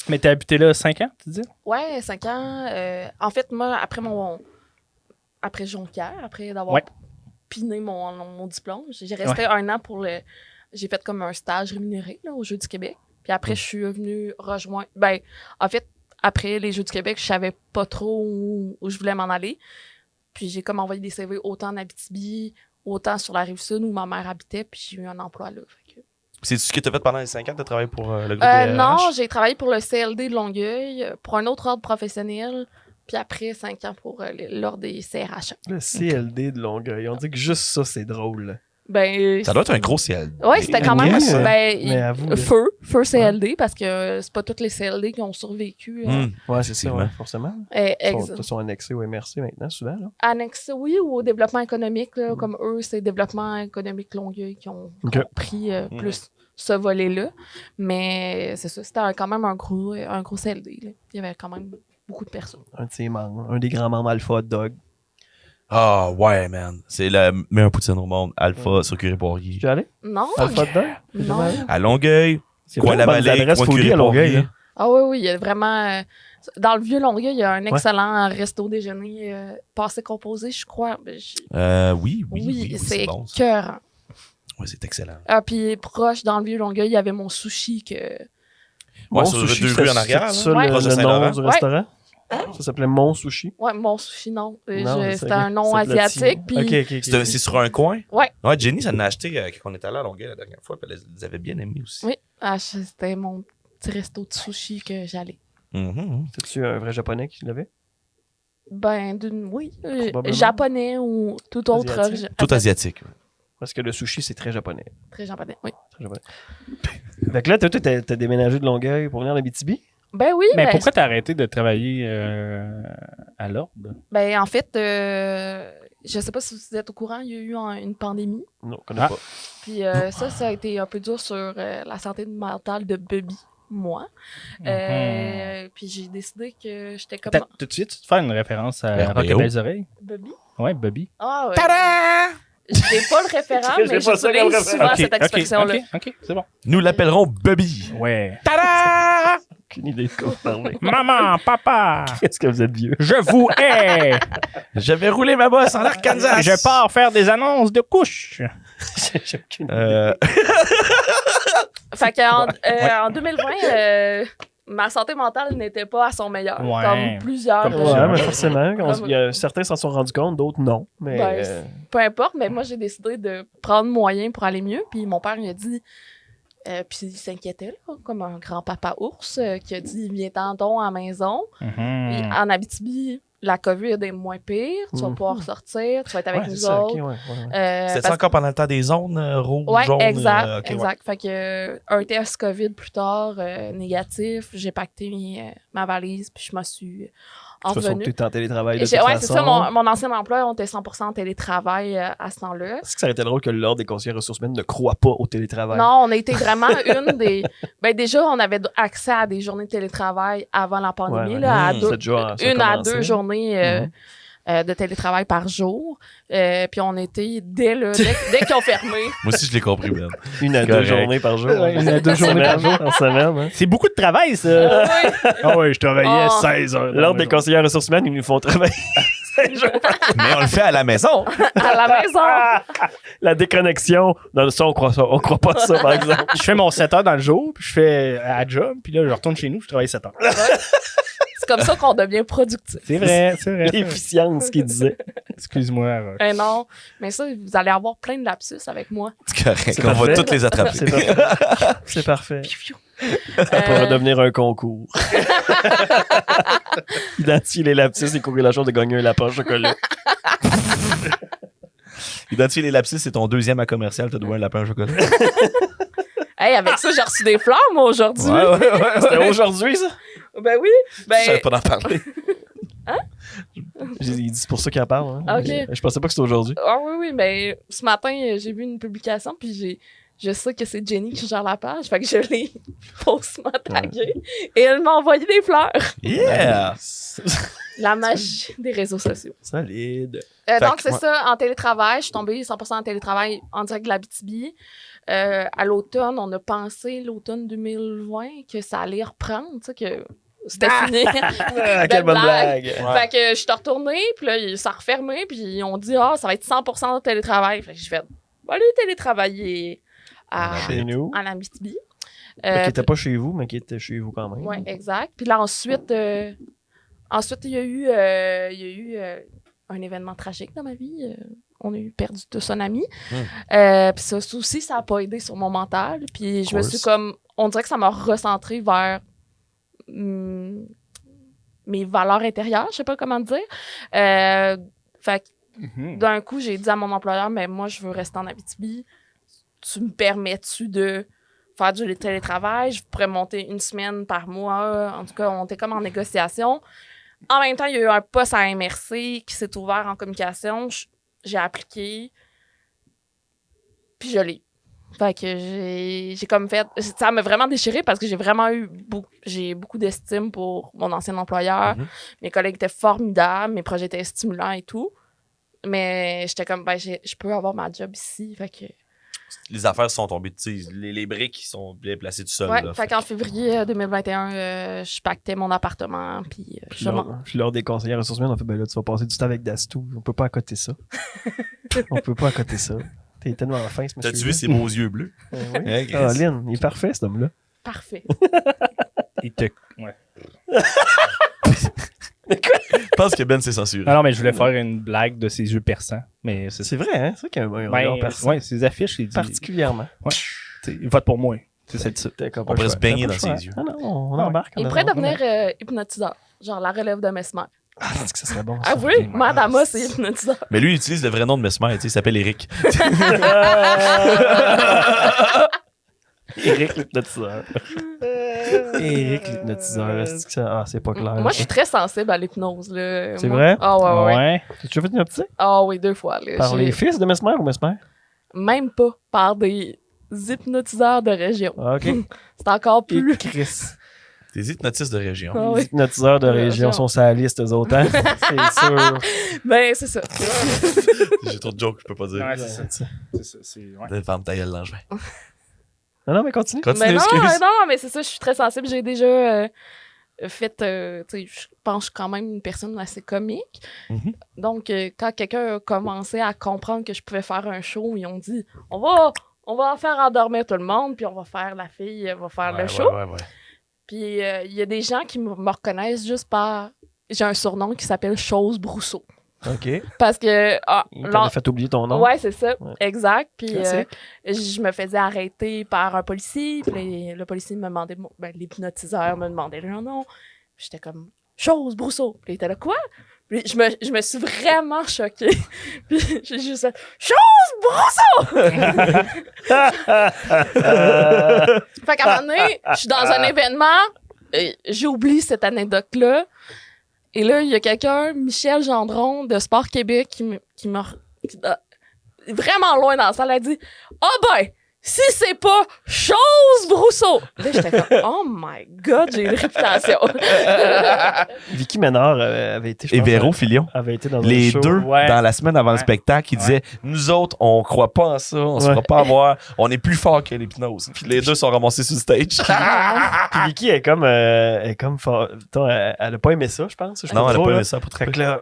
Mais t'as habité là 5 ans, tu dis? Ouais, 5 ans. En fait, moi, après Jonquière, après d'avoir Ouais. piné mon diplôme, j'ai resté 1 an pour le. J'ai fait comme un stage rémunéré là, aux Jeux du Québec. Puis après, je suis venue rejoindre. Ben, en fait, après les Jeux du Québec, je savais pas trop où je voulais m'en aller. Puis j'ai comme envoyé des CV autant en Abitibi, autant sur la Rive-Sud où ma mère habitait, puis j'ai eu un emploi là. Fait que... C'est ce que tu as fait pendant les 5 ans, tu as travaillé pour le groupe non, DRH? j'ai travaillé pour le CLD de Longueuil, pour un autre ordre professionnel, puis après 5 ans pour l'ordre des CRH. Le CLD de Longueuil. On dit que juste ça, c'est drôle. Ben, Ça doit être un gros CLD. ouais, c'était quand même. Ouais, Ben, mais avoue, là. Feu CLD, parce que c'est pas tous les CLD qui ont survécu. Ouais, c'est ça, Effectivement. ouais, forcément. Ils sont annexés au MRC maintenant, souvent. Là. Annexé, oui, ou au développement économique, là, comme eux, c'est développement économique Longueuil qui ont pris plus ce volet-là. Mais c'est ça, c'était quand même un gros CLD. Là. Il y avait quand même beaucoup de personnes. Un de ses membres, un des grands membres Alpha Hot Dog. Ah, ouais, man. C'est le meilleur poutine au monde. Alpha, sur Curé-Poirier. Tu es allé? Non, Alpha Hot Dog? non. À Longueuil, C'est coin vraiment la des vallée, adresses coin fourries à Longueuil. Curé-Poirier. Là. Ah oui, il y a vraiment... dans le Vieux-Longueuil, il y a un excellent resto-déjeuner passé composé, je crois. Oui, c'est bon. ça. écœurant. Ouais, c'est excellent. Ah, puis proche, dans le Vieux-Longueuil, il y avait mon sushi que... Ouais, sur Sushi, deux rues en c'est arrière, ça là, Ouais. le proche de nom Saint-Laurent. du Ouais. restaurant? Ça s'appelait Mon Sushi. Ouais, mon sushi, non. Non, C'était un nom c'est asiatique. Puis... Ok. C'est sur un coin? Ouais. Ouais, Jenny, ça en a acheté quand on était allé à Longueuil la dernière fois, puis elle les avait bien aimés aussi. Oui, c'était mon petit resto de sushi que j'allais. Mhm. C'est-tu un vrai japonais qui l'avait? Ben, oui. Probablement. Japonais ou tout autre. Asiatique. Tout asiatique. Parce que le sushi, c'est très japonais. Très japonais, oui. Très japonais. Fait que là, toi, t'as déménagé de Longueuil pour venir en Abitibi? Ben oui. Mais ben, pourquoi t'as arrêté de travailler à l'ordre? Ben, en fait, je sais pas si vous êtes au courant, il y a eu une pandémie. Non, je connais Ah. pas. Puis ça a été un peu dur sur la santé mentale de Bubby, moi. Puis j'ai décidé que j'étais comme... Tout de suite, tu te fais une référence à RBO. Rock et Belles Oreilles? Bubby? Ouais, Bobby. Ah ouais. J'ai pas le référent, J'ai mais pas ça comme j'utilise souvent cette expression-là. OK, c'est bon. Nous l'appellerons Bubby. Ouais. Tada! Aucune idée de quoi vous parlez. Maman, papa, Qu'est-ce que vous êtes vieux? je vous hais. J'avais roulé ma bosse en Arkansas. Je pars faire des annonces de couches. J'ai aucune idée. Fait qu'en 2020, ma santé mentale n'était pas à son meilleur. Ouais. Comme plusieurs. Comme Ouais, plusieurs. mais forcément. Comme- Il y a, certains s'en sont rendus compte, d'autres non. Mais Ben, peu importe, mais moi, j'ai décidé de prendre moyen pour aller mieux. Puis mon père, il a dit... puis il s'inquiétait, là, comme un grand-papa ours, qui a dit « Viens-t'en donc à la maison. Puis Mhm. en Abitibi, la COVID est moins pire. Tu vas pouvoir sortir, tu vas être avec ouais, nous c'est ça, autres. ok, ouais. C'était parce- encore pendant le temps des zones rouges, Ouais, jaunes? exact, ok, ouais. exact. Fait que un test COVID plus tard, négatif, j'ai pacté ma valise, puis je me suis De toute façon, revenu. tu étais en télétravail de toute Ouais, façon. c'est ça. Mon ancien emploi, on était 100% en télétravail à ce temps-là. Est-ce que ça aurait été drôle que l'Ordre des conseillers ressources humaines ne croit pas au télétravail? Non, on a été vraiment une des... Ben déjà, on avait accès à des journées de télétravail avant la pandémie, Ouais, là, à Mmh. deux- C'est déjà- ça a une à commencé. deux journées de télétravail par jour. Puis on était dès qu'ils ont fermé. Moi aussi, je l'ai compris, man. Une à deux Correct. journées par jour. Ouais, une à deux journées par jour. En semaine. Hein. C'est beaucoup de travail, ça. Oui, Ah ouais, je travaillais Oh. 16 heures. L'Ordre des conseillers ressources humaines, ils nous font travailler 5 jours. Mais on le fait à la maison. à la maison. La déconnexion. Non, ça, on croit ça. On croit pas ça, par exemple. Je fais mon 7 heures dans le jour, puis je fais à la job, puis là, je retourne chez nous, je travaille 7 heures. C'est comme ça qu'on devient productif. C'est vrai, c'est vrai. L'efficience qu'il disait. Excuse-moi. Rox. Non, mais ça, vous allez avoir plein de lapsus avec moi. C'est correct. C'est On va parfait. toutes les attraper. C'est parfait. C'est parfait. Ça pourrait devenir un concours. Identifier les lapsus et courir la chance de gagner un lapin au chocolat. Identifier les lapsus, c'est ton deuxième à commercial. T'as doué un lapin au chocolat. Hey, avec ça, j'ai reçu des fleurs, moi, aujourd'hui. C'était aujourd'hui, ça? Ben oui. Je Ben, savais pas d'en parler. Il dit c'est pour ça qu'il en parle. Hein. Ok. Je pensais pas que c'était aujourd'hui. ah oui, mais ce matin, j'ai vu une publication, puis je sais que c'est Jenny qui gère la page, fait que je l'ai faussement taguée. Et elle m'a envoyé des fleurs. Yeah! La magie des réseaux sociaux. Solide. Fait Donc, que, c'est ouais. ça, en télétravail. Je suis tombée 100% en télétravail en direct de l'Abitibi. À l'automne, on a pensé, l'automne 2020, que ça allait reprendre, tu sais, que c'était fini. Ah, quelle bonne blague. Fait que je suis retournée, puis là, ça a refermé, puis on dit, ça va être 100% de télétravail. Fait que j'ai fait, on va aller télétravailler Chez nous. en Abitibi. Qui n'était pas chez vous, mais qui était chez vous quand même. Oui, exact. Puis là, ensuite, il y a eu un événement tragique dans ma vie. On a perdu tous un ami. Puis ça aussi, ça n'a pas aidé sur mon mental. Puis je me suis comme... On dirait que ça m'a recentré vers mes valeurs intérieures. Je sais pas comment dire. Fait que d'un coup, j'ai dit à mon employeur, mais moi, je veux rester en Abitibi. Tu me permets-tu de faire du télétravail? Je pourrais monter une semaine par mois. En tout cas, on était comme en négociation. En même temps, il y a eu un poste à MRC qui s'est ouvert en communication. J'ai appliqué. Puis je l'ai. Fait que j'ai comme fait... Ça m'a vraiment déchiré parce que j'ai beaucoup d'estime pour mon ancien employeur. Mes collègues étaient formidables. Mes projets étaient stimulants et tout. Mais j'étais comme, je peux avoir ma job ici. Fait que... Les affaires sont tombées, tu sais, les briques qui sont bien placées du sol. Ouais, là, fait qu'en février 2021, je pactais mon appartement, puis je m'en... Puis lors des conseillers ressources humaines, on fait, ben là, tu vas passer du temps avec Dastou. On peut pas accoter ça. On peut pas accoter ça. T'es tellement fin, ce monsieur. T'as-tu vu ses beaux yeux bleus? Oui. Hein, Chris? Ah, Lynn, il est parfait, cet homme-là. Parfait. Ouais. Je pense que Ben s'est censuré. Non, mais je voulais faire une blague de ses yeux perçants. Mais C'est vrai, hein? C'est vrai qu'il y a un Ben, regard perçant. ouais, ses affiches, il dit. Particulièrement. Ouais. T'sais, il vote pour moi. C'est celle-ci. On On pourrait se baigner dans ses yeux. Ah non, on embarque. Il pourrait devenir hypnotiseur, genre la relève de Mesmer. Ah, c'est que ça serait bon. Ah ça. oui, Madama, c'est hypnotiseur. Mais lui, il utilise le vrai nom de Mesmer, tu sais, il s'appelle Eric. Éric l'hypnotiseur. Éric l'hypnotiseur. Est-ce que ça... Ah, c'est pas clair. Moi, je suis très sensible à l'hypnose. Là. C'est Moi- vrai? Ah ouais. Ouais. T'as déjà fait hypnotiser? Ah oui, 2 fois. Là. Par J'ai- les fils de Mesmer ou Mesmer? Même pas par des hypnotiseurs de région. Ah, OK. C'est encore plus... Et Chris. Des hypnotistes de région. Ah Les oui. hypnotiseurs de région sont sur la liste, eux autres, hein? C'est sûr. Ben, c'est ça. J'ai trop de jokes, je peux pas dire. Ouais, c'est ça. C'est ça. C'est. Ouais. Ferme ta gueule, Langevin. Non, mais continue. Continue, Mais non, excuse. non, mais c'est ça, je suis très sensible. J'ai déjà fait, tu sais, je pense que je suis quand même une personne assez comique. Mhm. Donc, quand quelqu'un a commencé à comprendre que je pouvais faire un show, ils ont dit, on va faire endormir tout le monde, puis on va faire la fille, va faire le show. Ouais. Puis, il y a des gens qui me reconnaissent juste par... J'ai un surnom qui s'appelle Chose Brousseau. OK. Parce que... Il t'avait fait oublier ton nom. Ouais, c'est ça. Ouais. Exact. Puis Classique. je me faisais arrêter par un policier. Puis le policier me demandait... l'hypnotiseur me demandait le nom. Puis j'étais comme... Chose Brousseau. Puis il était là, quoi? Puis je me suis vraiment choquée. Puis j'ai juste fait... Chose Brousseau! Fait qu'à un moment donné, je suis dans un événement. J'oublie cette anecdote-là. Et là, il y a quelqu'un, Michel Gendron de Sport Québec, qui vraiment loin dans la salle, a dit « Ah ben, si c'est pas Chose Brousseau! » Là, j'étais comme « Oh my God, j'ai une réputation! » Vicky Ménard avait été, je Et pense, Véro Filion. avait été dans Les un show. deux, Ouais. dans la semaine avant le Ouais. spectacle, ils disaient nous autres, on croit pas en ça, on se fera pas avoir, on est plus fort que l'hypnose. Puis les deux sont ramassés sur le stage. Puis Vicky est comme elle a pas aimé ça, je pense. Je sais Non, elle a trop, pas là. aimé ça pour Fait trop. que là,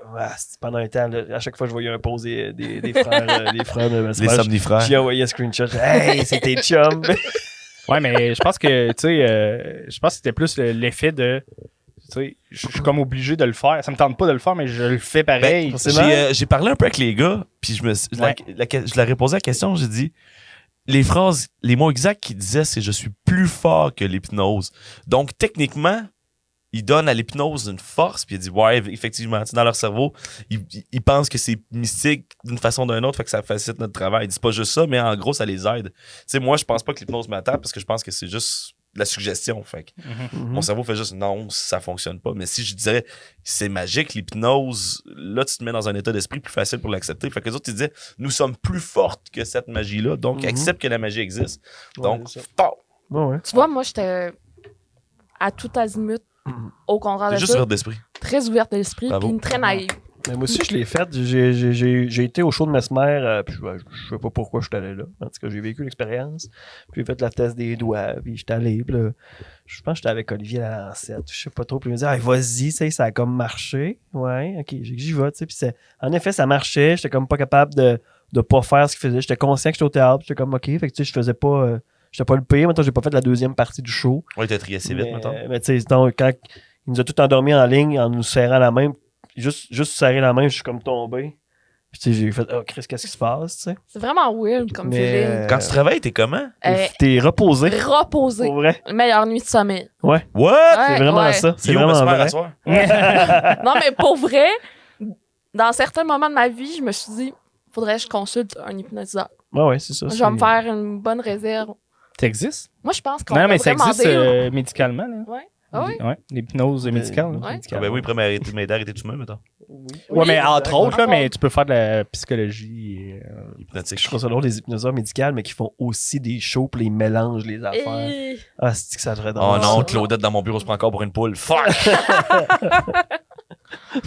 pendant un temps, là, à chaque fois que je voyais un pause des frères, des frères de ma Les semaine, somnifères. j'ai envoyé un screenshot. Hey, c'était chum. Ouais, mais je pense que, tu sais, je pense que c'était plus l'effet de, tu sais, je suis comme obligé de le faire. Ça me tente pas de le faire, mais je le fais pareil. Ben, j'ai parlé un peu avec les gars, puis je leur ai posé la question, j'ai dit les mots exacts qu'ils disaient, c'est je suis plus fort que l'hypnose. Donc, techniquement, ils donnent à l'hypnose une force, puis ils disent ouais, effectivement, tu sais, dans leur cerveau, ils pensent que c'est mystique d'une façon ou d'une autre, fait que ça facilite notre travail. Ils disent pas juste ça, mais en gros, ça les aide. Tu sais, moi, je pense pas que l'hypnose m'attaque parce que je pense que c'est juste de la suggestion. Fait que mon cerveau fait juste non, ça fonctionne pas. Mais si je dirais c'est magique, l'hypnose, là, tu te mets dans un état d'esprit plus facile pour l'accepter. Fait que les autres, ils disaient nous sommes plus fortes que cette magie-là, donc accepte que la magie existe. Donc, c'est ça. fort. Ouais. Tu vois, moi, j'étais à tout azimut, au contraire C'est de juste ça, ouvert d'esprit. très ouverte d'esprit, Bravo. puis très naïve. Mais moi aussi, je l'ai fait. J'ai été au show de Mesmer, puis je sais pas pourquoi je suis allé là. En tout cas, j'ai vécu l'expérience. Puis j'ai fait la test des doigts, puis j'étais allé. Puis là, je pense que j'étais avec Olivier Lalancette. Je sais pas trop. Puis il me dit, ah, vas-y, ça a comme marché. Ouais, ok, j'y vais. Tu sais. Puis en effet, ça marchait. J'étais comme pas capable de pas faire ce qu'il faisait. J'étais conscient que j'étais au théâtre. J'étais comme, ok. Fait que tu sais, je faisais pas. J'étais pas le pire. Maintenant, j'ai pas fait la deuxième partie du show. Ouais, t'as trié assez vite, maintenant. Mais tu sais, donc, quand il nous a tout endormis en ligne en nous serrant la main, juste serrer la main, je suis comme tombé. Puis tu sais, j'ai fait, oh Chris, qu'est-ce qui se passe, tu sais? C'est vraiment weird comme Mais, feeling. Quand tu travailles, t'es comment? T'es reposé. Reposer. Pour vrai. Meilleure nuit de sommeil. Ouais, What? c'est vraiment ça. C'est Yo, vraiment Mesmer, vrai. à soir. Non, mais pour vrai, dans certains moments de ma vie, je me suis dit, faudrait que je consulte un hypnotiseur. Ouais, c'est ça. Je vais me faire une bonne réserve. Ça existe? Moi, je pense qu'on Non, mais devrait ça existe demander- médicalement. Là. Ouais. Ah oui? Ouais, l'hypnose médicale. là. Ouais. Ah ben oui, après m'aider à arrêter tout seul, mettons. Ouais, mais entre exact. autres, là, Entre mais autres. tu peux faire de la psychologie. Et, Hypnotique. Je trouve ça drôle, des hypnoseurs médicales, mais qui font aussi des shows puis ils mélangent les affaires. Et... Ah, c'est que ça devrait Oh drôle. non, ça. Claudette dans mon bureau se prend encore pour une poule. Fuck!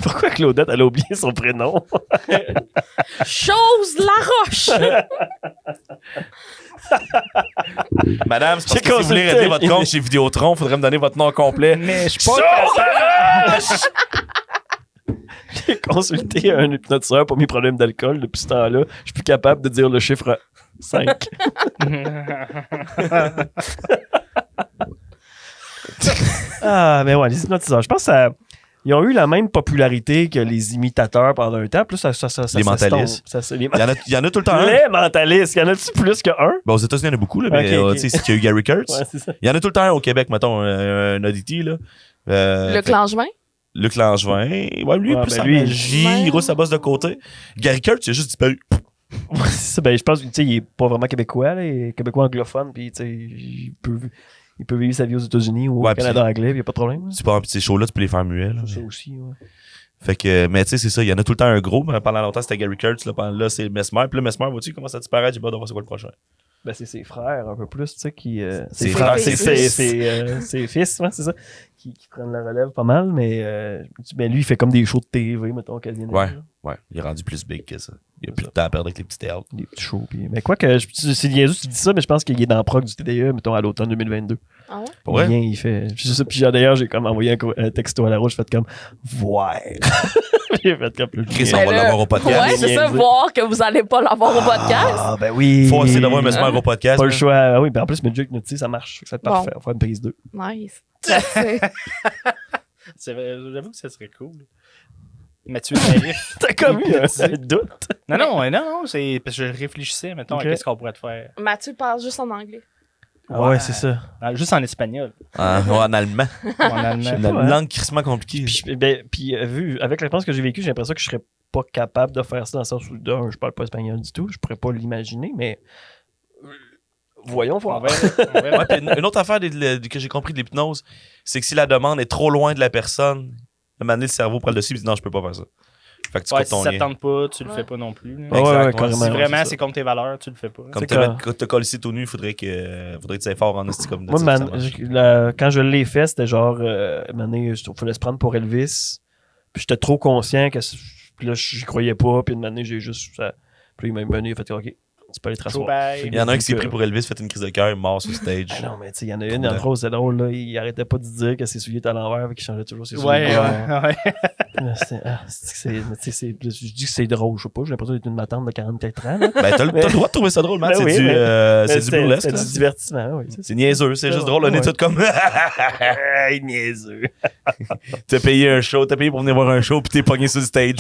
Pourquoi Claudette, elle a oublié son prénom? Chose Laroche! Madame, c'est parce J'ai que si vous voulez consulté. régler votre compte chez Vidéotron, il faudrait me donner votre nom complet. mais je suis pas. J'ai consulté un hypnotiseur pour mes problèmes d'alcool depuis ce temps-là. Je suis plus capable de dire le chiffre 5. Ah, mais ouais, les hypnotiseurs. Je pense que ils ont eu la même popularité que les imitateurs pendant un temps. Plus ça Les mentalistes. Les, Il y en a tout le temps un. les mentalistes. Il y en a-tu plus qu'un? Ben, aux États-Unis, il y en a beaucoup, là, mais Ok, ok. tu sais, c'est qu'il y a eu Gary Kurtz. Ouais, c'est ça. Il y en a tout le temps un au Québec, mettons, un Oddity, là. Le Fait- Clangevin? Luc Langevin. Ouais, lui, Ouais, plus ben en lui, magie, ouais. il roule sa bosse de côté. Gary Kurtz, il a juste disparu. Ouais, c'est ça. Ben, je pense que, tu sais, il est pas vraiment québécois, là. Il est québécois anglophone, puis, tu sais, il peut vivre sa vie aux États-Unis ou au Ouais, Canada anglais, puis il n'y a pas de problème. là. Tu peux, ces shows-là, tu peux les faire muets, là. C'est ça aussi, ouais. Fait que, mais tu sais, c'est ça, il y en a tout le temps un gros, mais pendant longtemps, c'était Gary Kurtz, là, là, c'est Mesmer. Puis là, Mesmer, vois-tu, il commence à disparaître, j'ai pas de voir c'est quoi le prochain. Ben, c'est ses frères, un peu plus, tu sais, qui... Ses ses frères, c'est ses fils. ses fils, ouais, c'est ça, qui prennent la relève pas mal, mais ben, lui, il fait comme des shows de TV, mettons, quasiment. Ouais. là. Ouais, il est rendu plus big que ça. Il a plus de temps à perdre avec les petits théâtres. Des petits shows. Puis... Mais quoi que, c'est niaiseux, tu dis ça, mais je pense qu'il est dans le proc du TDE, mettons, à l'automne 2022. Ah ouais? Pour vrai? Il vient, il fait... Puis, c'est ça, puis d'ailleurs, j'ai comme envoyé un texto à la roche, j'ai fait comme « voir ». J'ai fait comme... Chris, on Mais va là, l'avoir au podcast. Ouais, c'est ça, niaiser. voir que vous allez pas l'avoir au podcast. Ah, ben oui. Faut essayer d'avoir un Mesmer au podcast. Pas le là. choix. Ah oui, ben en plus, mais Dieu, tu sais, ça marche. Ça va être Bon. parfait. On va faire une prise 2. Nice. Ça, c'est- C'est vrai, j'avoue que ça serait cool. Mathieu Naïf. T'as comme eu un doute. Non, c'est parce que je réfléchissais, mettons, Ok. à qu'est-ce qu'on pourrait te faire. Mathieu parle juste en anglais. Ah ouais, c'est ça. Juste en espagnol. En allemand. En allemand. Une Ouais. langue crissement compliquée. Puis, vu, avec l'expérience que j'ai vécue, j'ai l'impression que je serais pas capable de faire ça dans le sens où, d'un, je parle pas espagnol du tout. Je pourrais pas l'imaginer, mais voyons On voir. verra. Ouais, puis une autre affaire que j'ai compris de l'hypnose, c'est que si la demande est trop loin de la personne, Un moment donné, le cerveau prend le dessus et dit non, je peux pas faire ça. Fait que tu Ouais, coupes si ton ça te lien. tente pas, tu le Ouais. fais pas non plus. là. Ouais, Exact, ouais, ouais. carrément. Si ouais, vraiment c'est c'est contre tes valeurs, tu le fais pas. Comme C'est te coller tout nu, il faudrait que tu sois fort en esti comme de Moi, dire que ça marche. quand je l'ai fait, c'était genre, une année, il fallait se prendre pour Elvis. Puis j'étais trop conscient que. Puis là, j'y croyais pas. Puis une année, j'ai juste. Puis il m'a donné, il a fait, OK, tu peux aller te Show rasseoir. bye. Il y en a un qui s'est que- pris pour Elvis, fait une crise de cœur, mort sur stage. Ah non, mais tu sais, il y en a une, entre autres, c'est drôle, là. Il arrêtait pas de dire que ses souliers étaient à l'envers, et qu'il changeait toujours ses souliers. Ouais, de bord. ouais. Là, mais tu sais, je dis que c'est drôle, je sais pas, j'ai l'impression d'être une matante de 44 ans. Là. Ben, t'as le droit de trouver ça drôle, man. Ben C'est oui, du, mais c'est du c'était- burlesque. c'était là. du divertissement, oui. C'est niaiseux, c'est juste drôle. On est Ouais. tous comme. Hey, niaiseux. T'as payé un show, t'as payé pour venir voir un show, puis t'es pogné sur le stage.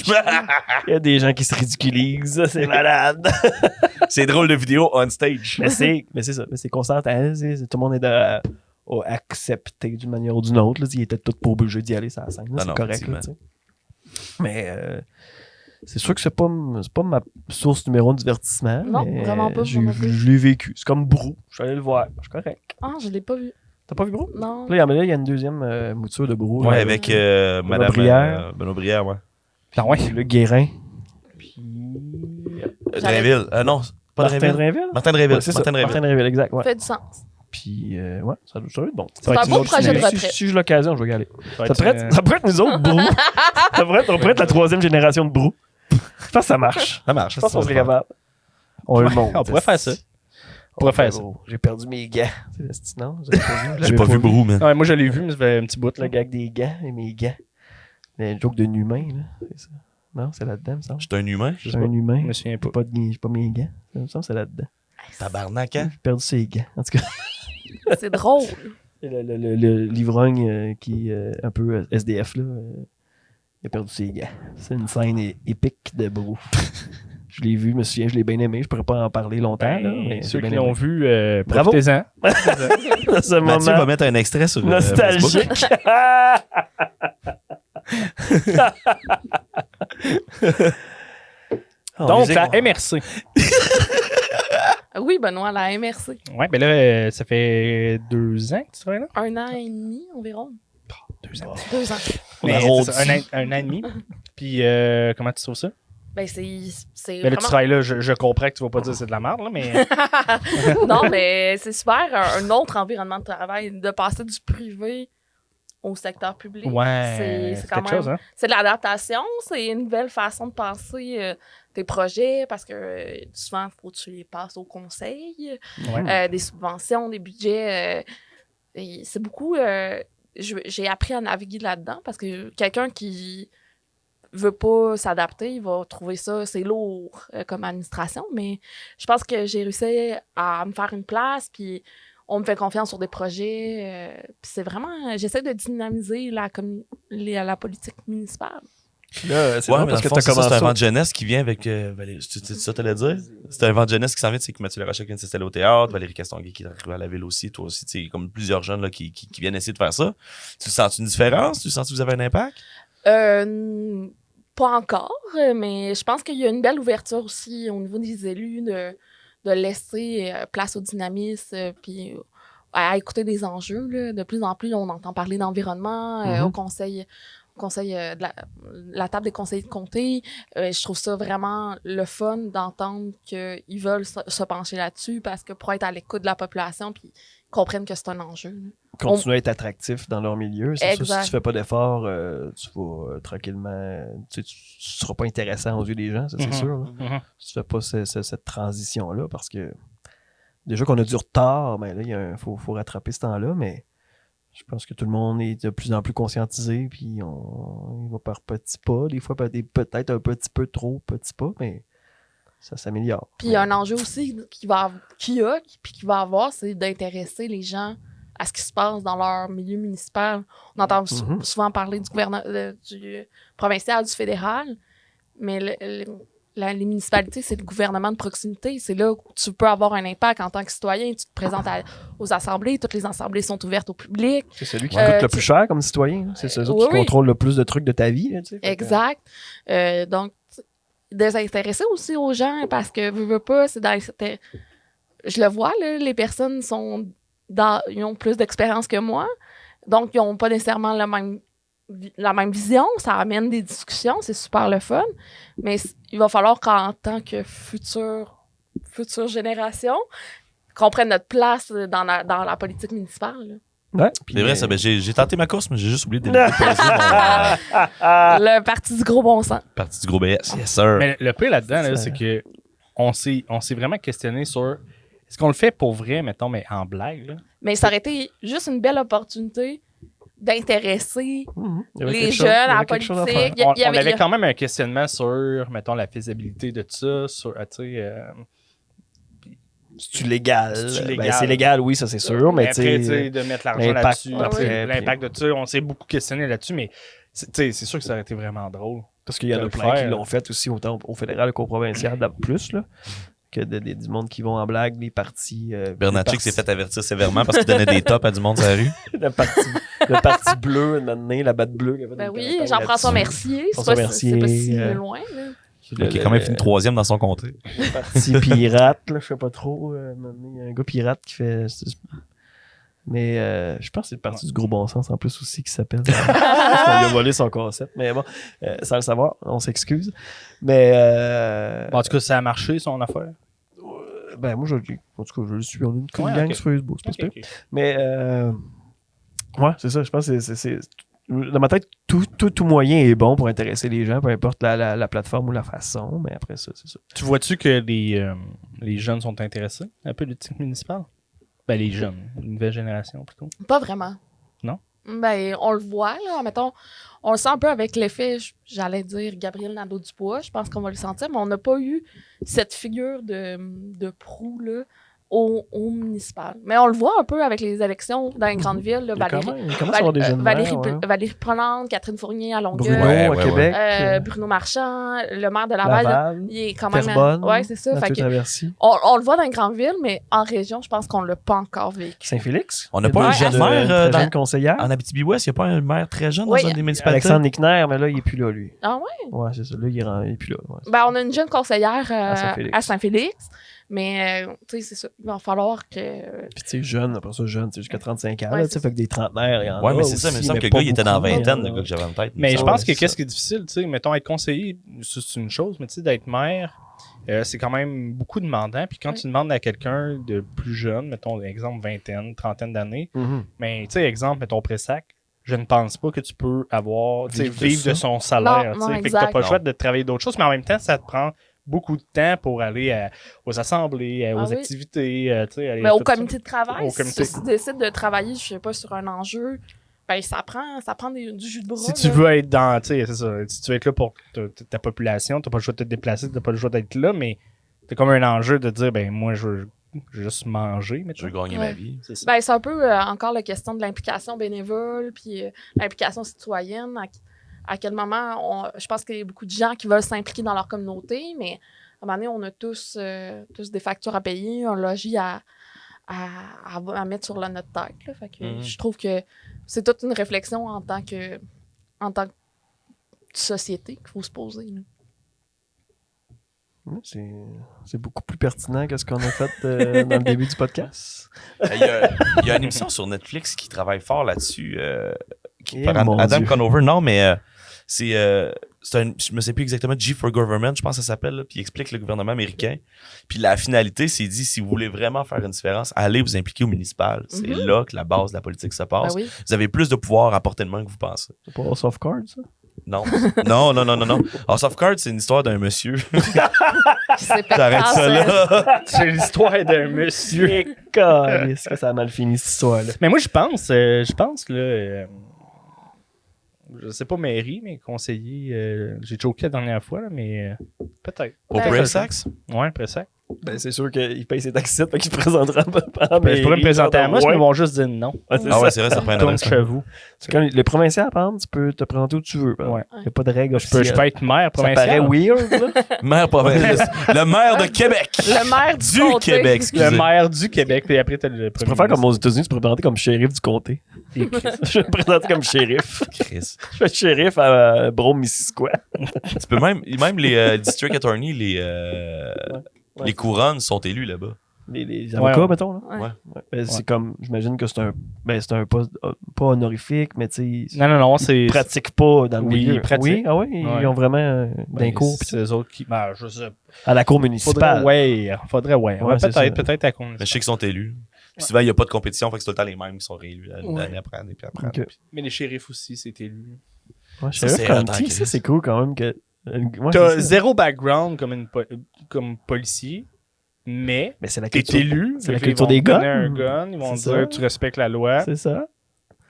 Il y a des gens qui se ridiculisent, c'est malade. C'est drôle de vidéo on stage. mais c'est ça, mais c'est consentant. Tout le monde est à accepter d'une manière ou d'une autre. Là. Ils étaient tous pas obligés d'y aller sur la scène. Là, Ah c'est non, correct. Là, effectivement. tu sais. Mais c'est sûr que c'est pas ma source numéro 1 de divertissement. Non, mais vraiment pas, Je moi non plus. l'ai vécu. C'est comme Brou. Je suis allé le voir. Je suis correct. Ah, je l'ai pas vu. T'as pas vu Brou? Non. Là, il y a une deuxième mouture de Brou. Ouais, là, avec Madame Brière. Benoît Brière, ouais. Ah ouais. Le Guérin. Puis. Drainville. Non, pas Martin Drainville. Drainville? Martin Drainville. Ouais, c'est ça. Martin Drainville. Martin Drainville, exact. Ouais. Fait du sens. Puis, ouais, ça doit être bon. C'est un beau projet de Si retraite. j'ai l'occasion, je vais y aller. Ça Ça pourrait être nous autres, Brou. ça pourrait être la troisième génération de Brou. Je pense que ça marche. Ça marche. Je pense qu'on serait capable. On le monte. On pourrait faire ça. On pourrait faire ça. Gros, j'ai perdu mes gants. Non, J'ai pas vu Brou, man. Ouais, moi, je l'ai vu, mais ça fait un petit bout. Le Là. gag des gants et mes gants. Le joke d'un humain, là. C'est ça. Non, c'est là-dedans, il me semble. J'étais un humain. Je suis un humain. Je me souviens pas. J'ai pas mes gants. Il me semble que c'est là-dedans. Tabarnak, hein? J'ai perdu ses gants. En tout cas, C'est drôle. l'ivrogne qui est un peu SDF, là, il a perdu ses gants. C'est une scène épique de Brou. Je l'ai vu, je me souviens, je l'ai bien aimé. Je pourrais pas en parler longtemps. là, mais Ceux j'ai qui bien l'ont aimé. vu, Bravo. profitez-en. Dans ce Mathieu moment va mettre un extrait sur Facebook. nostalgique. Donc, la MRC. Oui, Benoît, la MRC. Ouais, ben là, ça fait 2 ans que tu travailles là? 1 an et demi environ. 2 ans. 2 ans. On Mais arrondit. c'est ça, un an et demi. Puis, comment tu trouves ça? Ben, c'est Ben là, tu vraiment... travailles là, je comprends que tu vas pas dire que c'est de la merde, là, mais. Non, mais c'est super, un autre environnement de travail, de passer du privé au secteur public. Ouais, c'est quand quelque même... chose, hein? C'est de l'adaptation, c'est une nouvelle façon de penser tes projets parce que souvent, il faut que tu les passes au conseil, Ouais. des subventions, des budgets. Et c'est beaucoup... j'ai appris à naviguer là-dedans parce que quelqu'un qui veut pas s'adapter, il va trouver ça, c'est lourd comme administration, mais je pense que j'ai réussi à me faire une place, puis on me fait confiance sur des projets, puis c'est vraiment, j'essaie de dynamiser la politique municipale. Là, c'est Ouais, drôle mais parce que parce t'as c'est commencé. un vent de jeunesse qui vient avec. C'est ça, t'allais dire? C'est un vent de jeunesse qui s'en vient, c'est que Mathieu Larochelle vient de s'installer au théâtre, Valérie Castonguay qui est arrivée à la ville aussi, toi aussi, tu sais, comme plusieurs jeunes là, qui viennent essayer de faire ça. Tu sens une différence? Tu sens que vous avez un impact? Pas encore, mais je pense qu'il y a une belle ouverture aussi au niveau des élus de laisser place au dynamisme, puis à écouter des enjeux. Là. De plus en plus, on entend parler d'environnement au conseil de la table des conseillers de comté. Je trouve ça vraiment le fun d'entendre qu'ils veulent se pencher là-dessus parce que pour être à l'écoute de la population, puis ils comprennent que c'est un enjeu. Là. Continuer à être attractif dans leur milieu. C'est sûr, Exact. si tu fais pas d'effort, tu vas tranquillement. Tu seras pas intéressant aux yeux des gens, ça, c'est Mhm. sûr. Là. Mhm. Si tu fais pas cette transition-là, parce que déjà qu'on a du retard, ben là, il faut rattraper ce temps-là, mais je pense que tout le monde est de plus en plus conscientisé, puis il va par petits pas, des fois peut-être un petit peu trop petits pas, mais ça s'améliore. Puis il y a un enjeu aussi qu'il va avoir, c'est d'intéresser les gens à ce qui se passe dans leur milieu municipal. On entend souvent parler du du provincial, du fédéral, mais les municipalités, c'est le gouvernement de proximité. C'est là où tu peux avoir un impact en tant que citoyen. Tu te présentes aux assemblées. Toutes les assemblées sont ouvertes au public. C'est celui qui coûte le plus cher comme citoyen. Hein. C'est ceux autres qui contrôlent le plus de trucs de ta vie. Là, tu sais. Exact. Donc, désintéresser aussi aux gens parce que, veux pas, c'est je le vois, là, les personnes ils ont plus d'expérience que moi. Donc, ils n'ont pas nécessairement le même la même vision, ça amène des discussions, c'est super le fun, mais il va falloir qu'en tant que future génération, qu'on prenne notre place dans la politique municipale. Là. Ouais. C'est vrai, ça. Ben, j'ai tenté ma course, mais j'ai juste oublié de déposer mon Le parti du gros bon sens. parti du gros BS. Yes, sir. Mais le pire là-dedans, là, Ça- c'est que on s'est vraiment questionné sur est-ce qu'on le fait pour vrai, mettons, mais en blague, là? Mais ça aurait été juste une belle opportunité d'intéresser Mhm. Il y avait les quelque jeunes chose- il y à la avait quelque chose à politique. faire. Il y On avait- avait quand même un questionnement sur, mettons, la faisabilité de ça, sur, tu sais... C'est-tu légal? C'est-tu Ben, légal? c'est légal, oui, ça c'est sûr, mais après, tu sais, de mettre l'argent l'impact là-dessus, après, l'impact de ça, on s'est beaucoup questionné là-dessus, mais c'est sûr que ça aurait été vraiment drôle. parce qu'il y en de a le plein qui faire. l'ont fait aussi, autant au fédéral qu'au provincial, plus, là, que du monde qui vont en blague, les partis... Bernatchez s'est fait avertir sévèrement parce qu'il donnait des tops à du monde sur la rue. le parti bleu, un moment donné, la batte bleue. qui a fait Ben une oui, campagne Jean-François là-dessus. Mercier, c'est François pas, Mercier, c'est pas si loin. Là. Qui a quand même fini 3e dans son comté. Le parti pirate, là, je sais pas trop. un moment donné, il y a un gars pirate qui fait... Mais je pense que c'est le parti du gros bon sens en plus aussi qui s'appelle. Parce qu'on lui a volé son concept. Mais bon, sans le savoir, on s'excuse. Mais Bon, en tout cas, ça a marché, son affaire. ben moi, en tout cas, je le suis. On a une Ouais, gang ok. sur Facebook, c'est pas Ok, super. ok. Mais ouais, c'est ça. Je pense que c'est dans ma tête, tout moyen est bon pour intéresser les gens, peu importe la plateforme ou la façon. Mais après ça, c'est ça. Tu vois-tu que les jeunes sont intéressés à la politique municipale? Ben, les jeunes, une nouvelle génération plutôt. Pas vraiment. Non? Ben, on le voit, là. Mettons, on le sent un peu avec l'effet, j'allais dire Gabriel Nadeau-Dubois. Je pense qu'on va le sentir, mais on n'a pas eu cette figure de proue, là, au municipal. Mais on le voit un peu avec les élections dans les grandes villes, là, Il commence à avoir des jeunes maires, ouais. Valérie Plante, Catherine Fournier à Longueuil, Bruno Ouais, à ouais, Québec. Bruno Marchand, le maire de Laval, Laval. il est quand même... Terrebonne. Ouais, c'est ça. Fait Mathieu que Traversy. on le voit dans les grandes villes, mais en région, je pense qu'on l'a pas encore vécu. Saint-Félix. On n'a pas un Il y a jeune une maire, très dans- jeune conseillère. En Abitibi-Ouest, il n'y a pas un maire très jeune Oui. dans une des municipalités? Alexandre Nickner, mais là, il est plus là, lui. Ah ouais? Ouais, c'est ça. Là, il est plus là. Ouais. Ben, on a une jeune conseillère Saint-Félix. à Saint-Félix, mais tu sais, c'est ça. Il va falloir que. Puis, tu sais, jeune, après ça, jeune, c'est jusqu'à 35 ans. Ouais, là, tu c'est sais, fait que des trentenaires, il y en a. Ouais, mais c'est ça, mais il me aussi, semble que le pas gars, il était dans la beaucoup. vingtaine, le gars que j'avais en tête. Mais il me je semble. pense que c'est qu'est-ce ça. qui est difficile, tu sais, mettons, être conseiller, ça, c'est une chose, mais tu sais, d'être maire, c'est quand même beaucoup demandant. Puis quand Oui. tu demandes à quelqu'un de plus jeune, mettons, exemple, vingtaine, trentaine d'années, Mhm. mais tu sais, exemple, mettons, Pressac, je ne pense pas que tu peux avoir, tu sais, Vivre de vivre de ça. son salaire. Non, tu non, sais. Fait que exact. t'as pas le Non. choix de travailler d'autres choses, mais en même temps, ça te prend beaucoup de temps pour aller aux assemblées, aux Ah oui. activités, tu sais, aller Mais au tout ça. comité de travail, Au comité. si tu décides de travailler, je sais pas, sur un enjeu, ben ça prend du jus de bras. Si tu là. veux être dans, tu sais, c'est ça, si tu veux être là pour ta population, t'as pas le choix de te déplacer, t'as pas le choix d'être là, mais t'as comme un enjeu de dire, ben moi, je veux juste manger, mais Je veux gagner ma Ouais. vie. c'est ça. Ben, c'est un peu encore la question de l'implication bénévole, puis l'implication citoyenne. À quel moment, je pense qu'il y a beaucoup de gens qui veulent s'impliquer dans leur communauté, mais à un moment donné, on a tous des factures à payer, un logis à mettre sur notre tête. Là. Fait que Mhm. je trouve que c'est toute une réflexion en tant que société qu'il faut se poser. Là. Ouais, c'est beaucoup plus pertinent que ce qu'on a fait dans le début du podcast. Il y a une émission sur Netflix qui travaille fort là-dessus. Par mon Adam Dieu. Conover, non, mais c'est je me sais plus exactement, G for Government, je pense que ça s'appelle, là, puis il explique le gouvernement américain. Puis la finalité, c'est dit, si vous voulez vraiment faire une différence, allez vous impliquer au municipal. C'est Mhm. là que la base de la politique se Ben passe. oui. Vous avez plus de pouvoir à portée de main que vous pensez. C'est pas House of Cards, ça? Non. Non. House of Cards, c'est une histoire d'un monsieur. Qui s'est fait T'arrêtes ça là. C'est l'histoire d'un monsieur. Est-ce que ça a mal fini, cette histoire-là? Mais moi, je pense, là, je sais pas mairie, mais conseiller, j'ai choqué la dernière fois, là, mais peut-être. Pour Ouais. Pressac? Ouais, Pressac. Ben, c'est sûr qu'il paye ses taxes, fait qu'il se présentera pas en Ben, je pourrais me présenter à moi, mais Ouais. ils vont juste dire non. Ouais, c'est Ah ouais, ça. c'est vrai, ça prend une Tourne adresse. chez vous. C'est comme le provincial, par exemple, tu peux te présenter où tu veux. Ouais. Il n'y a pas de règle Je peux officielle. être maire Ça paraît provincial. weird, là. Maire provincial. Le maire de Québec. Le maire du, Du comté. Québec, Le excusez. maire du Québec, puis après, t'as le Tu premier préfères comme aux États-Unis, tu peux te présenter comme shérif du comté. ministre. Je vais me présenter comme shérif. Chris. Je vais être shérif à Brome-Missisquoi. Tu peux même les district attorney, les couronnes sont élus là-bas. les avocats, Ouais. mettons. Là. Ouais. Ouais. Ben, c'est comme, j'imagine que c'est un poste pas honorifique, mais tu sais, Non, c'est. ils pratiquent pas dans le Oui, milieu. ils pratiquent. Oui, ah oui, ils Ouais. ont vraiment d'un cours. C'est eux autres qui. Ben, je sais. À la cour municipale. Faudrait, ouais. Ouais, c'est ça. Peut-être à cause. Mais je sais qu'ils sont élus. Puis souvent, il n'y a pas de compétition, fait que c'est tout le temps les mêmes qui sont réélus Ouais. année après année, puis après Ok. année. Mais les shérifs aussi, c'est élu. Ouais, Ça, Sheriff c'est hot en County, ça, Christ. c'est cool quand même que. Ouais, T'as c'est ça. zéro background comme policier, mais Mais c'est la t'es culture. élu. c'est la Fait culture qu'ils des vont te donner guns. un gun, ils vont C'est dire ça. tu respectes la loi, C'est ça.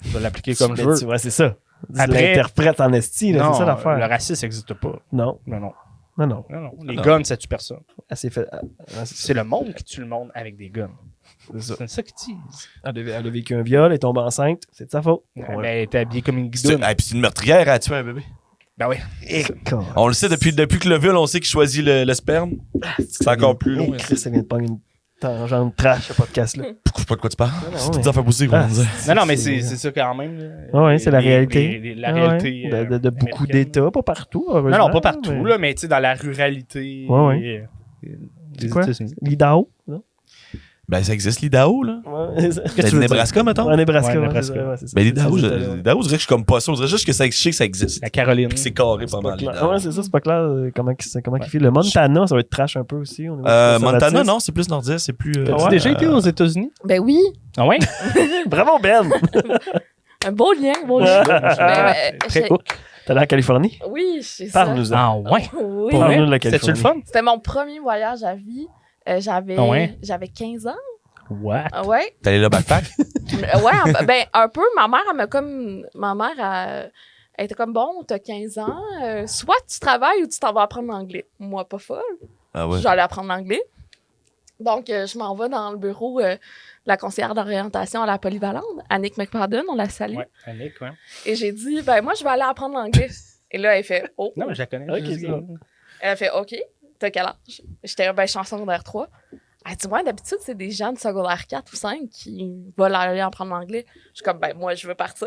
tu vas l'appliquer comme Mais je veux. tu vois, c'est ça. Après- Tu l'interprètes en esti, là, Non, c'est ça le l'affaire. racisme n'existe pas. Non, Non. non. Les Non. guns, ça tue personne. C'est fait. C'est le monde qui tue le monde avec des guns. C'est ça. C'est ça qu'ils disent. Elle a vécu un viol, elle est tombée enceinte, c'est de sa faute. Mais elle était habillée comme une guidoune. Et puis c'est une meurtrière à tuer un bébé. Ben oui. On le sait depuis que le viol, on sait qu'il choisit le sperme. C'est encore plus long. Chris, ça vient de pogner une tangente trash, ce podcast-là. Je sais pas de quoi tu parles. non, C'est mais- des affaires poussées, Ah, qu'on dit. Non, mais c'est ça quand même. là. Ouais, c'est la réalité. La Ouais, réalité. de beaucoup américaine. d'États, pas partout. Non, non, heureusement, pas partout, mais- là, mais tu sais, dans la ruralité. Ouais. Des quoi? États-Unis. L'Idaho, non? Ben, ça existe l'Idaho, là. Ouais, c'est ça. Ben, le Nebraska, mettons. Ouais, Nebraska, Ouais, ouais, Nebraska. c'est ça, ouais, c'est ça. Ben, l'Idaho, C'est je ça, dirais que je suis comme pas sûr. Je dirais juste que je sais que ça existe. La Caroline. Puis que c'est carré pas C'est pas mal, clair. l'Idaho. Ouais, c'est ça, c'est pas clair comment qu'il fait. Le Montana, ça va être trash un peu aussi. au niveau Montana, conservatisme. non, c'est plus nordiste, c'est plus. As-tu ouais, déjà été aux États-Unis? Ben oui, Ah ouais? Bravo, Ben! un beau lien, beau lien. Ah, Ben, très j'ai- hook. T'es allé en Californie? Oui, c'est ça. Parle-nous-en. Ah ouais? Oui. Pour vrai? Parle-nous de la C'était-tu Californie. le fun? C'était mon premier voyage à vie. J'avais Ah ouais? j'avais 15 ans. What? Ah ouais. T'es allé là backpack? Ouais, ben un peu. Ma mère, elle était comme, bon, t'as 15 ans, soit tu travailles ou tu t'en vas apprendre l'anglais. Moi, pas folle. Ah ouais. J'allais apprendre l'anglais. Donc, je m'en vais dans le bureau de la conseillère d'orientation à la Polyvalente, Annick McFadden, on la salue. Ouais, Annick, ouais. Et j'ai dit, ben moi, je vais aller apprendre l'anglais. Et là, elle fait, oh. Non, mais je la connais. Ok, je dis- c'est bon. Elle a fait, OK, t'as quel âge? J'étais, ben, je suis en secondaire 3. Elle dit, ouais, d'habitude, c'est des gens de secondaire 4 ou 5 qui veulent aller apprendre l'anglais. Je suis comme, ben, moi, je veux partir.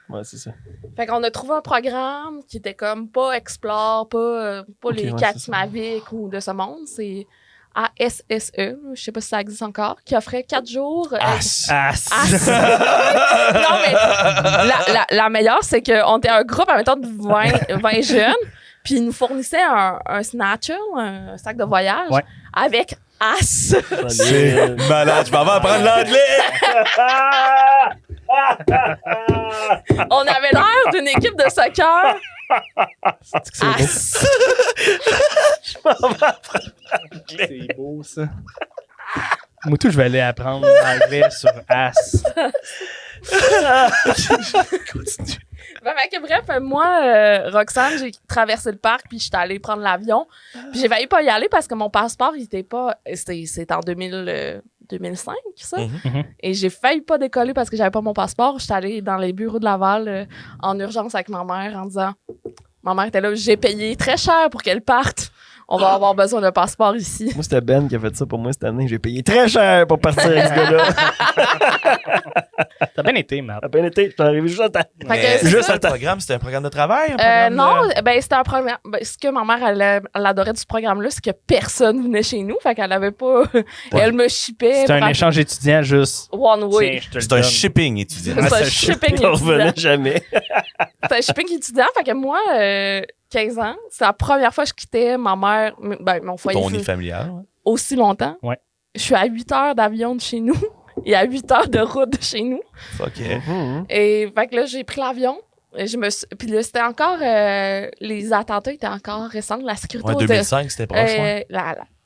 Ouais, c'est ça. Fait qu'on a trouvé un programme qui était comme pas Explore, pas Ok, les ouais, Katimavik ou de ce monde. C'est ASSE, je sais pas si ça existe encore, qui offrait 4 jours. Ah, Non, mais la meilleure, c'est qu'on était un groupe, admettons, de 20 jeunes, puis ils nous fournissaient un snatcher, un sac de voyage, Ouais. avec AS. C'est malade, je m'en vais apprendre l'anglais! On avait l'air d'une équipe de soccer. C'est beau. AS. C'est beau, ça. Moi, tout, je vais aller apprendre l'anglais sur As. Ben, fait que bref, moi, Roxane, j'ai traversé le parc, puis j'étais allée prendre l'avion. Puis j'ai failli pas y aller parce que mon passeport, il était pas... C'était en 2005, ça. Mhm. Et j'ai failli pas décoller parce que j'avais pas mon passeport. J'étais allée dans les bureaux de Laval en urgence avec ma mère en disant... Ma mère était là, j'ai payé très cher pour qu'elle parte. On va avoir besoin d'un passeport ici. Moi, c'était Ben qui a fait ça pour moi cette année. J'ai payé très cher pour partir avec ce gars-là. T'as bien été, Matt. À peine été, je suis arrivé juste à temps. Fait que Mais c'est juste ça. un programme, c'était un programme de travail? Un programme Non, de- ben c'était un programme. Ben, ce que ma mère elle adorait de ce programme-là, c'est que personne venait chez nous, fait qu'elle avait pas. Elle me shippait. C'est un pour- échange étudiant juste. One way. Tiens, je te le C'est un donne. shipping étudiant. C'est un c'est shipping On revenait étudiant. jamais. C'est un shipping étudiant, fait que moi, 15 ans, c'est la première fois que je quittais ma mère, ben, mon foyer Ton nid familial. ouais. aussi longtemps. Ouais. Je suis à 8 heures d'avion de chez nous et à 8 heures de route de chez nous. Fuck. Et fait que là, j'ai pris l'avion. Et puis là, c'était encore... les attentats étaient encore récents. La sécurité... Ouais, 2005, c'était proche. ouais.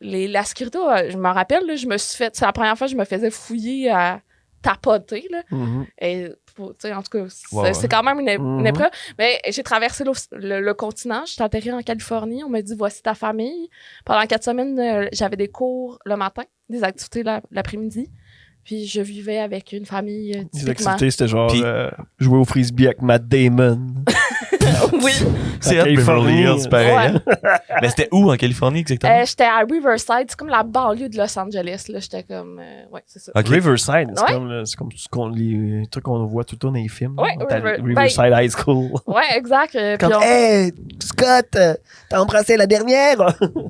La sécurité, je me rappelle, là, je me suis fait... C'est la première fois que je me faisais fouiller à tapoter, là. Mhm. Et, tu sais, en tout cas, c'est Ouais, ouais. c'est quand même une Mhm. épreuve. Mais j'ai traversé le continent. J'étais atterri en Californie. On m'a dit, voici ta famille. Pendant 4 semaines, j'avais des cours le matin, des activités l'après-midi. Puis je vivais avec une famille Les typiquement... activités, c'était genre Puis- jouer au frisbee avec Matt Damon. Oui. C'est En hot, Beverly Californie. Hills, pareil. Ouais. hein? Mais c'était où en Californie exactement? J'étais à Riverside, c'est comme la banlieue de Los Angeles. Là, j'étais comme. Ouais, c'est ça. Ok. Riverside, c'est Ouais. comme les trucs qu'on voit tout le temps dans les films. Ouais, là. T'as River- Riverside High School. Ouais, exact. Puis on- Hey, Scott, t'as embrassé la dernière?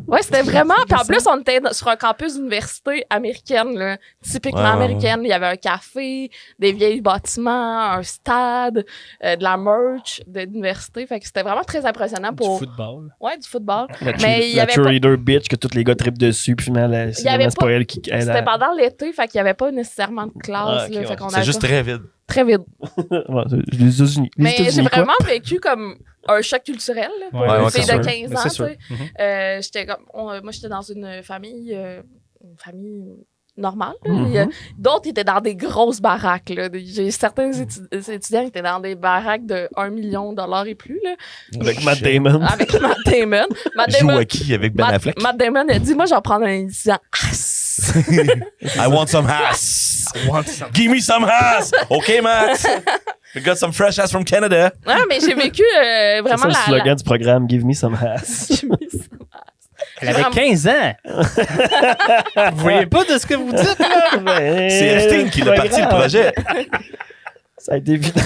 Ouais, c'était vraiment. Puis en plus, on était sur un campus d'université américaine, là, typiquement Ouais, ouais, américaine. Il y avait un café, des vieilles bâtiments, un stade, de la merch d'université. Fait que c'était vraiment très impressionnant Du pour. football. Ouais, du football. La, Mais il y la avait cheerleader bitch que tous les gars trippent dessus, puis finalement, Il y avait c'est pas elle qui. elle C'était a- pendant l'été, fait qu'il n'y avait pas nécessairement de classe. Ah, ok, là, ouais. fait qu'on C'est avait juste pas- très vide. très vide. Ouais, c'est les États-Unis. Les Mais j'ai États-Unis, quoi. vraiment vécu comme un choc culturel là, pour Ouais, une ouais, fille c'est de sûr. 15 Mais ans. c'est tu sûr. sais. Mhm. J'étais comme, moi, j'étais dans une famille normale. Là. D'autres étaient dans des grosses baraques. Là. J'ai certains étudiants qui étaient dans des baraques de 1 million de dollars et plus. Là, Avec Matt Damon. avec Matt Damon. Matt Joue Damon, à qui avec Ben Affleck? Matt Damon a dit, moi, j'en prends un étudiant. I want some ass. Give me some ass. OK, Matt. We got some fresh ass from Canada. Ouais, mais j'ai vécu C'est vraiment ça le la... slogan du programme Give me some ass. Elle avait 15 ans. Vous voyez pas de ce que vous dites, là? C'est Epstein qui l'a parti le projet. Ça a été évident.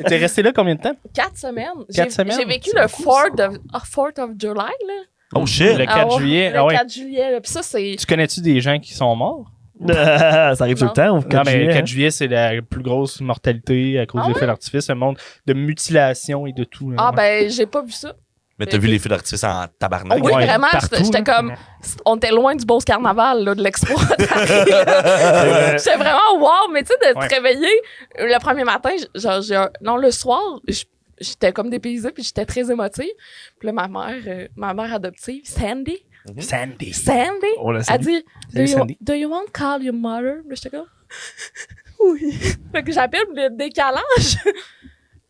T'es resté là combien de temps? 4 semaines. 4 semaines? J'ai vécu le 4th of July, là. Oh shit. Le 4 juillet. Le Ah ouais. 4 juillet, là. Puis ça, c'est... Tu connais-tu des gens qui sont morts? Ça arrive tout le temps. Au 4 Non, mais juillet, le 4 hein. juillet, c'est la plus grosse mortalité à cause Ah des feux d'artifice. Un monde de mutilation et de tout. là. Ah, Ouais. ben, j'ai pas vu ça. Mais t'as vu les feux d'artifice en tabarnak? Oui, Ouais, vraiment, partout, j'étais là. comme... On était loin du Beauce Carnaval, là, de l'expo. J'étais vraiment wow, mais tu sais, de Ouais. te réveiller le premier matin, non, le soir, j'étais comme dépaysée, puis j'étais très émotive. Puis là, ma mère adoptive, Sandy, Sandy. On la a salue. dit, Salut, Sandy. do you want to call your mother? Là, j'étais comme, oui. Fait que j'appelle le décalage.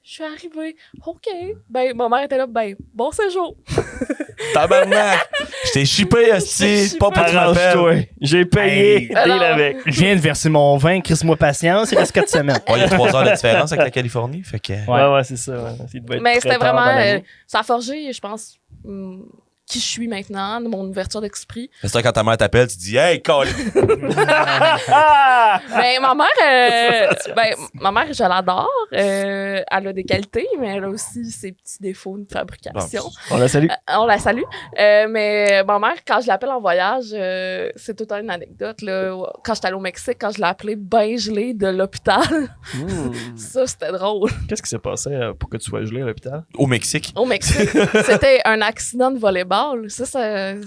Je suis arrivée. OK. Ben, ma mère était là. Ben, bon séjour. Tabarnak! Je t'ai chippé, esti. Pas pour que tu m'appelles. Arrange-toi. J'ai payé. Hey. Deal Alors- avec. Je viens de verser mon vin, crisse-moi patience, il reste 4 semaines. Ouais, il y a 3 heures de différence avec la Californie. Fait que. Ouais, c'est ça. Ouais. Il devait être Mais très c'était tard vraiment. dans l'année. Ça a forgé, je pense, qui je suis maintenant, de mon ouverture d'esprit. C'est ça, quand ta mère t'appelle, tu dis, hey, call. Ben, ma mère, je l'adore. Elle a des qualités, mais elle a aussi ses petits défauts de fabrication. On la salue. On la salue. Mais ma mère, quand je l'appelle en voyage, c'est toute une anecdote. Là. Quand j'étais allée au Mexique, quand je l'ai appelée ben gelée de l'hôpital, ça, c'était drôle. Qu'est-ce qui s'est passé pour que tu sois gelé à l'hôpital? Au Mexique. Au Mexique, c'était un accident de volleyball. Ça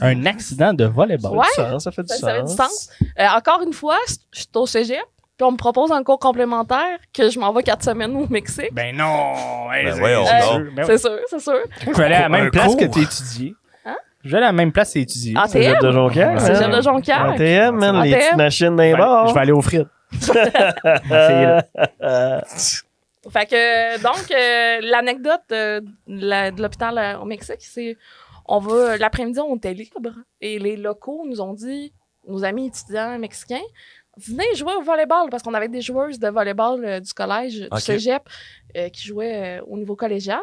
Un accident de volleyball. Ouais. Ça fait du ça sens. avait du sens. Encore une fois, je suis au cégep, puis on me propose un cours complémentaire que je m'en vais 4 semaines au Mexique. Ben non! Ben voyons donc. C'est sûr, c'est sûr. Je vais aller à la même Un place cours. que tu étudié. Hein? Je vais aller à la même place que tu étudié. Cégep de ATM. Jonquière. Cégep hein? de Jonquière. ATM, man, les ATM. petites machines dans les Je bars. vais aller aux frites. Essayez-le. Fait que, donc, l'anecdote de l'hôpital au Mexique, c'est l'après-midi, on était libre et les locaux nous ont dit, nos amis étudiants mexicains, venez jouer au volleyball parce qu'on avait des joueuses de volleyball du collège, Ok. du cégep, qui jouaient au niveau collégial.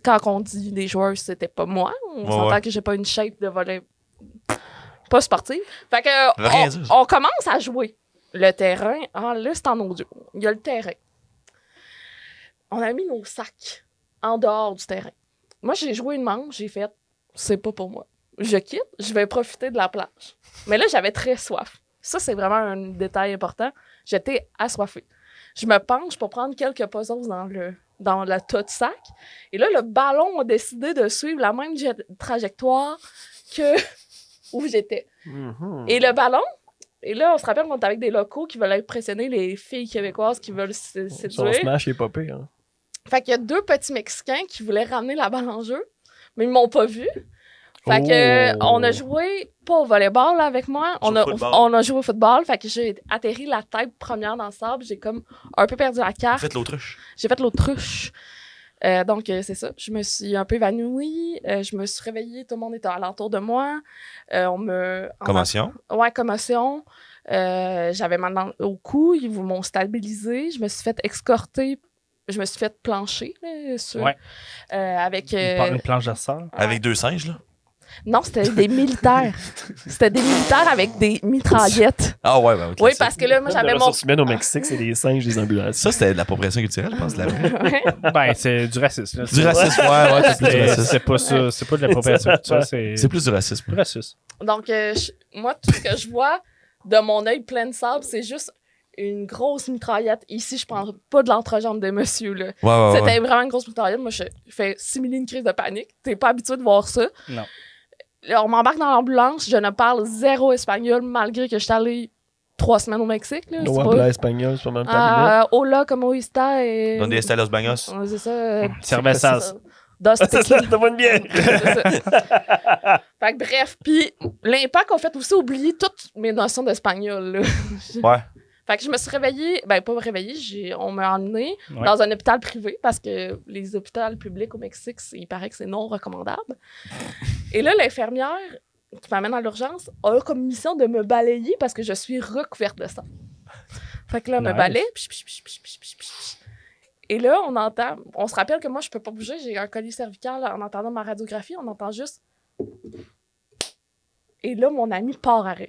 Quand on dit des joueuses, c'était pas moi. On s'entend ouais. que j'ai pas une shape de volley pas sportive. Fait que, Rien dire. on commence à jouer. Le terrain, là, c'est en audio. Il y a le terrain. On a mis nos sacs en dehors du terrain. Moi, j'ai joué une manche, j'ai fait, c'est pas pour moi. Je quitte, je vais profiter de la plage. Mais là, j'avais très soif. Ça, c'est vraiment un détail important. J'étais assoiffée. Je me penche pour prendre quelques puzzles dans le tas de sac. Et là, le ballon a décidé de suivre la même trajectoire que où j'étais. Et le ballon, et là, on se rappelle qu'on est avec des locaux qui veulent impressionner les filles québécoises qui veulent Son séduire. smash est pas pire. Hein. Fait qu'il y a 2 petits Mexicains qui voulaient ramener la balle en jeu, mais ils m'ont pas vu. Fait que on a joué pas au volleyball là, avec moi, on a joué au football. Fait que j'ai atterri la tête première dans le sable, j'ai comme un peu perdu la carte. Faites l'autruche. J'ai fait l'autruche. Donc, c'est ça. Je me suis un peu évanouie. Je me suis réveillée. Tout le monde était alentour de moi. Commotion. Ouais, commotion. J'avais mal au cou. Ils m'ont stabilisée. Je me suis fait escorter je me suis fait plancher là, sur, Ouais. avec... Une planche de sort. Avec 2 singes, là. Non, c'était des militaires. C'était des militaires avec des mitraillettes. Ah ouais, ben, ok. Oui, parce que là, moi, j'avais Les mon... ressources humaines au Mexique, c'est des singes, des ambulances. Ça, c'était de l'appropriation culturelle, je pense. Là. Ouais. Ben, c'est du racisme. Là. Du racisme, ouais, c'est plus du racisme. C'est pas ça. C'est pas de l'appropriation culturelle, C'est plus du racisme. du racisme. Donc, moi, tout ce que je vois de mon œil plein de sable, c'est juste une grosse mitraillette. Ici, je prends pas de l'entrejambe de monsieur, là. Ouais. C'était vraiment une grosse mitraillette. Moi, je fais simuler une crise de panique. T'es pas habitué de voir ça. Non. Là, on m'embarque dans l'ambulance. Je ne parle zéro espagnol, malgré que je suis allée 3 semaines au Mexique, là. No c'est habla pas... espagnol, c'est pas même pas Hola, como está? Et... Donde está los baños? Ouais, c'est ça. Cervezas. Dos C'est ça, tequila. t'as pas une bière. C'est ça. Fait que bref, puis l'impact a fait aussi oublier toutes mes notions d'espagnol, là. Ouais. Fait que je me suis réveillée, ben pas réveillée, on m'a emmenée Ouais. dans un hôpital privé parce que les hôpitaux publics au Mexique, il paraît que c'est non recommandable. Et là, l'infirmière qui m'amène à l'urgence a comme mission de me balayer parce que je suis recouverte de sang. Fait que là, elle me Nice. balaye. Et là, on se rappelle que moi, je peux pas bouger, j'ai un collier cervical. En entendant ma radiographie, on entend juste. Et là, mon amie part à rire.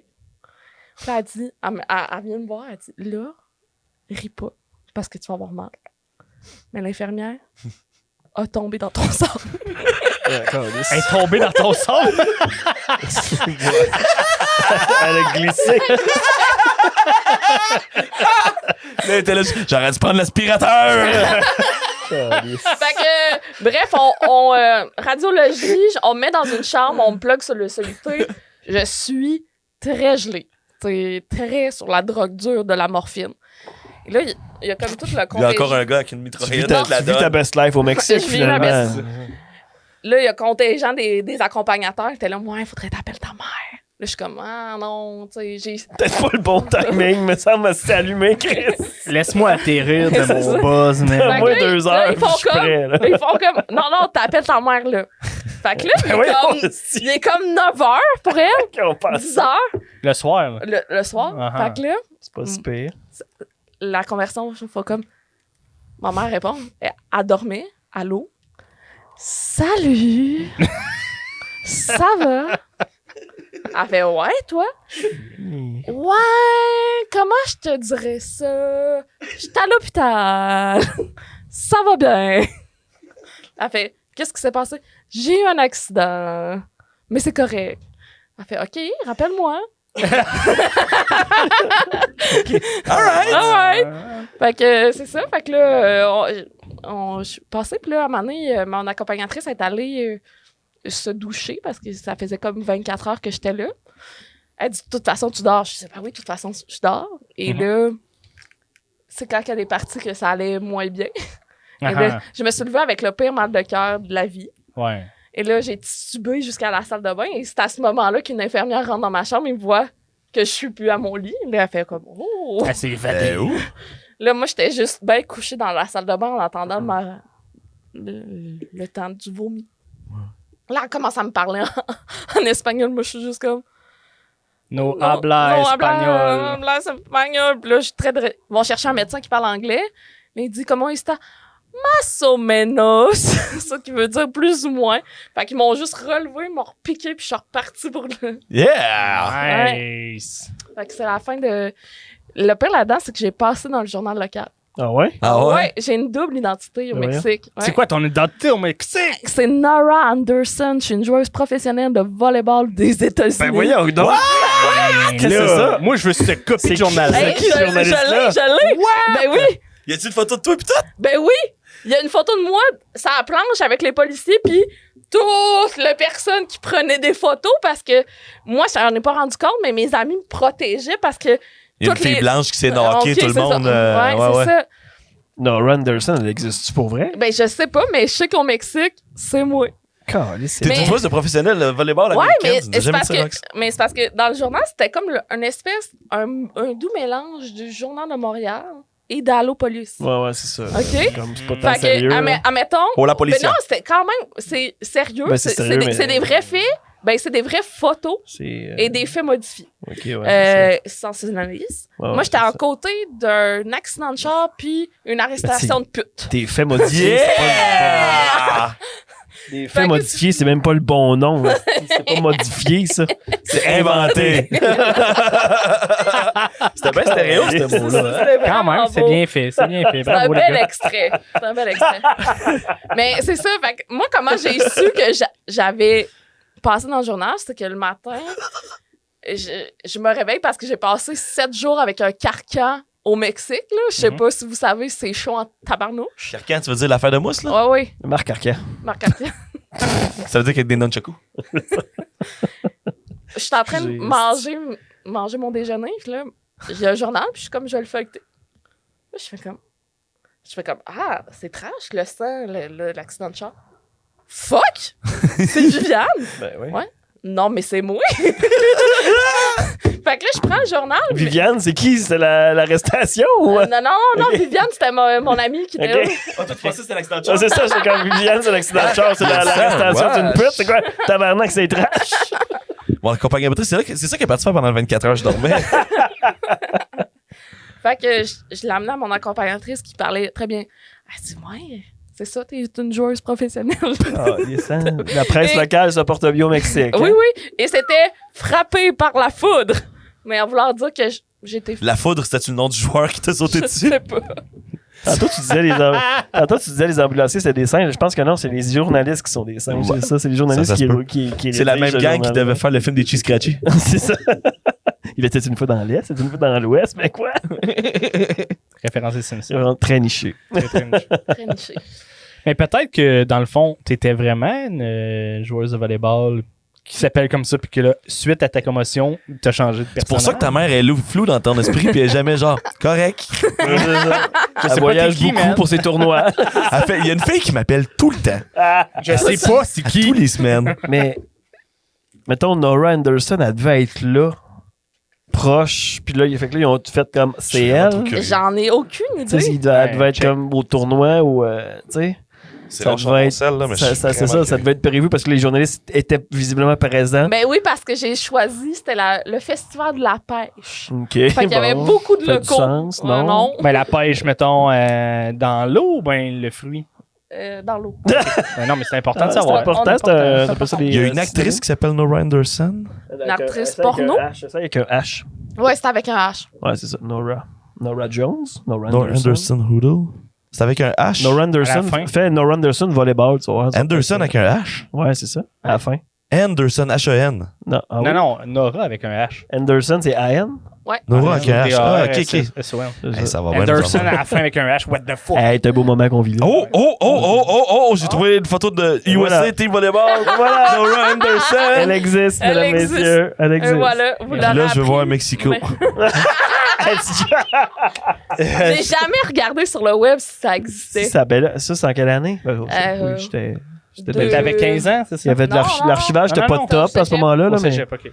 Puis elle dit, elle vient me voir, elle dit, là, ris pas, parce que tu vas avoir mal. Mais l'infirmière a tombé dans ton sang. Elle est tombée dans ton sang. Elle a glissé. Là, elle était là, j'aurais dû prendre l'aspirateur! Fait que, bref, on radiologie, on me met dans une chambre, on me plug sur le soluté. Je suis très gelée. C'est très sur la drogue dure de la morphine. Et là, il y a comme tout le Il y a contingent. encore un gars avec une Tu mitraillette vis de la ta donne. best life au Mexique, Je vis ma finalement. best- Là, il y a contingent des accompagnateurs qui étaient là, ouais, il faudrait t'appeler ta mère. Là, je suis comme, ah non, tu sais, j'ai. Peut-être pas le bon timing, mais ça m'a allumé, Chris. Laisse-moi atterrir de C'est mon ça. buzz, Fait man. que Moins là, 2 là, heures, ils font puis je suis comme- prêt, là. Ils font comme, non, t'appelles ta mère, là. Fait que là, Ben oui, il est comme 9h pour elle, on passe 10h Le soir, là. le soir. Uh-huh. Fait que là, C'est pas si pire. la conversation, je fais comme. Ma mère répond, elle dormait, allô? Salut! Ça va? Elle fait, ouais, toi? Ouais, comment je te dirais ça? J'étais à l'hôpital. Ça va bien. Elle fait, qu'est-ce qui s'est passé? J'ai eu un accident. Mais c'est correct. Elle fait, OK, rappelle-moi. Alright. Fait que c'est ça. Fait que là, je suis passée. Puis là, à un moment donné, mon accompagnatrice est allée se doucher parce que ça faisait comme 24 heures que j'étais là. Elle dit, de toute façon, tu dors. Je disais, ben oui, de toute façon, je dors. Et là, c'est quand elle est partie que ça allait moins bien. Et là, je me suis levée avec le pire mal de cœur de la vie. Ouais. Et là, j'ai titubé jusqu'à la salle de bain. Et c'est à ce moment-là qu'une infirmière rentre dans ma chambre et me voit que je suis plus à mon lit. Là, elle fait comme, oh! Elle s'est évadée. Où? Là, moi, j'étais juste bien couchée dans la salle de bain en attendant le temps du vomi. Là, elle commence à me parler en espagnol. Moi, je suis juste comme... No No habla espagnol. habla espagnol. Puis là, je suis très... Ils vont chercher un médecin qui parle anglais. Mais il dit, comment il está? Más o menos. Ça qui veut dire plus ou moins. Fait qu'ils m'ont juste relevé, m'ont repiqué, puis je suis repartie pour le... Yeah! Nice. Fait que c'est la fin de... Le pire là-dedans, c'est que j'ai passé dans le journal local. Ah ouais? Ah ouais? J'ai une double identité au Ouais. Mexique. Ouais. C'est quoi ton identité au Mexique? C'est Nora Anderson. Je suis une joueuse professionnelle de volleyball des États-Unis. Ben voyons donc. Qu'est-ce que c'est ça? Moi, je veux cette copie C'est de journal. qui? Hey, qui, ce journaliste-là? je l'ai. Ben oui. Y a-tu une photo de toi pis tout? Ben oui. Il y a une photo de moi sur la planche avec les policiers, puis toutes les personnes qui prenaient des photos parce que moi, je n'en ai pas rendu compte, mais mes amis me protégeaient parce que. Y a une toutes fille les- blanche qui s'est knockée, Ok, tout le c'est monde. ça. Ouais, c'est ça. Non, Randerson, elle existe-tu pour vrai? Ben, je sais pas, mais je sais qu'au Mexique, c'est moi. Calisse, T'es Mais- une joueuse de professionnel de volleyball Ouais, américaine. mais J'ai jamais c'est dit ça, parce que, mais c'est parce que dans le journal, c'était comme un espèce, un doux mélange du Journal de Montréal et d'Allopolis. Ouais, c'est ça. OK. Comme c'est pas tant Fait sérieux. que, là. admettons. Oh, la Mais police. non, c'était quand même, c'est sérieux. Ben, c'est sérieux, des, mais- c'est des vrais faits Ben, c'est des vraies photos C'est. et des faits modifiés. Ok, ouais. Sensationnaliste. Ouais, Moi, ouais, j'étais c'est à ça. côté d'un accident de char puis une arrestation de pute. Des faits modifiés. Yeah! Des Fait faits que- modifiés, c'est même pas le bon nom. Là. C'est pas modifié, ça. C'est inventé. C'était bien stéréo, ce mot-là. hein? C'était Quand vraiment même, c'est beau. bien fait. C'est bien fait. C'est un Bravo, les bel gars. extrait. C'est un bel extrait. Mais c'est ça. Fait que moi, comment j'ai su que j'avais passé dans le journal, c'est que le matin, je me réveille parce que j'ai passé 7 jours avec un carcan au Mexique. Là. Je sais pas si vous savez, c'est chaud en tabarnouche. Carcan, tu veux dire l'affaire de mousse, là? Ouais, oui, Marc Arcan. Marc Carcan. Ça veut dire qu'il y a des nunchakus. Je suis en train de manger mon déjeuner. Puis là, j'ai un journal, puis je suis comme, je vais le feuilleter. Là, je fais comme, ah, c'est trash, le sang, l'accident de char. Fuck! C'est Viviane! Ben oui. Ouais. Non, mais c'est moi! Fait que là, je prends le journal. mais- Viviane, c'est qui? C'est l'arrestation ou. Non, Viviane, c'était mon ami qui était Ok. là. Ah, toi, tu pensais que c'était l'accident de Ah, c'est ça, c'est comme Viviane, c'est l'accident de char, c'est l'arrestation d'une pute. C'est quoi? Tabarnak, c'est trash. Bon, la accompagnatrice, c'est ça qu'elle est partie faire pendant 24 heures, je dormais. Fait que je l'ai amené à mon accompagnatrice qui parlait très bien. Elle dit, ouais, c'est ça, t'es une joueuse professionnelle. Ah, descend. La presse Et- locale se porte bien au Mexique. Oui, hein? oui. Et c'était frappé par la foudre. Mais en voulant dire que j'étais La foudre, c'était-tu le nom du joueur qui t'a sauté je dessus? sais pas. Tantôt, tu disais les ambulanciers, c'est des singes. Je pense que non, c'est les journalistes qui sont des singes. Ouais. C'est ça, c'est les journalistes Ça se peut. qui C'est la rédigent même le gang qui journal. devait faire le film des Cheese Scratchy. C'est ça. Il était une fois dans l'Est, c'était une fois dans l'Ouest, mais quoi? Référence des C'est Simpsons. vraiment très niché. Très, très niche. Très niché. Mais peut-être que, dans le fond, t'étais vraiment une joueuse de volleyball qui s'appelle comme ça, puis que là, suite à ta commotion, t'as changé de personnage. C'est pour ça que ta mère est floue dans ton esprit, puis elle est jamais genre correct. Elle pas voyage t'es qui, beaucoup man. pour ses tournois. Il y a une fille qui m'appelle tout le temps. Je sais pas c'est qui. Tous les semaines. Mais, mettons, Nora Anderson, elle devait être là, proche. Puis là, ils ont fait comme, c'est vraiment trop elle. curieux. J'en ai aucune Tu sais, idée. elle devait être check. comme au tournoi ou, tu sais. C'est Ça long, devait être- celle là, mais C'est ça, ça vraiment devait être prévu parce que les journalistes étaient visiblement présents. Ben oui, parce que j'ai choisi, c'était le festival de la pêche. OK. Fait qu'il y avait bon. beaucoup de Ça a du locaux. sens, non? Non, Ben, la pêche, mettons, dans l'eau ou ben le fruit? dans l'eau. Ben non, mais c'est important Ah, de c'est savoir. important, On c'est est un peu ça, les, Il y a une actrice qui s'appelle Nora Anderson. Une actrice ça avec porno. un H, ça avec un H. Ouais, c'était avec un H. Ouais, c'est ça. Nora Jones? Nora Nora Anderson Hoodle. C'est avec un H. Nora À Anderson. la fin. Fait Nora Anderson volleyball, tu vois. Anderson avec un H. Ouais, c'est ça. À la fin. Anderson, H-E-N. Non, ah oui. Non, Nora avec un H. Anderson, c'est A-N? Ouais. Nora avec un H. Ah, ok, ok. S-O-N. Hey, ça va bien. Anderson nous à la fin avec un H. What the fuck? Hey, c'est un beau moment qu'on vit là. Oh, j'ai trouvé une photo de USA Voilà. Team Volleyball. Voilà, Nora Anderson. Elle existe, Elle mesdames, existe. messieurs. Elle Et existe. voilà, vous Puis l'avez là, je veux appris. voir Mexico. Mais- J'ai jamais regardé sur le web si ça existait. Ça, ben là, ça, c'est en quelle année? Ben, oui, j'étais deux- belle. T'avais 15 ans, c'est Il y ça? avait de Non, non. l'archivage, c'était Non, pas non, top non, à ce moment-là. Là, Au mais... cégep, ok.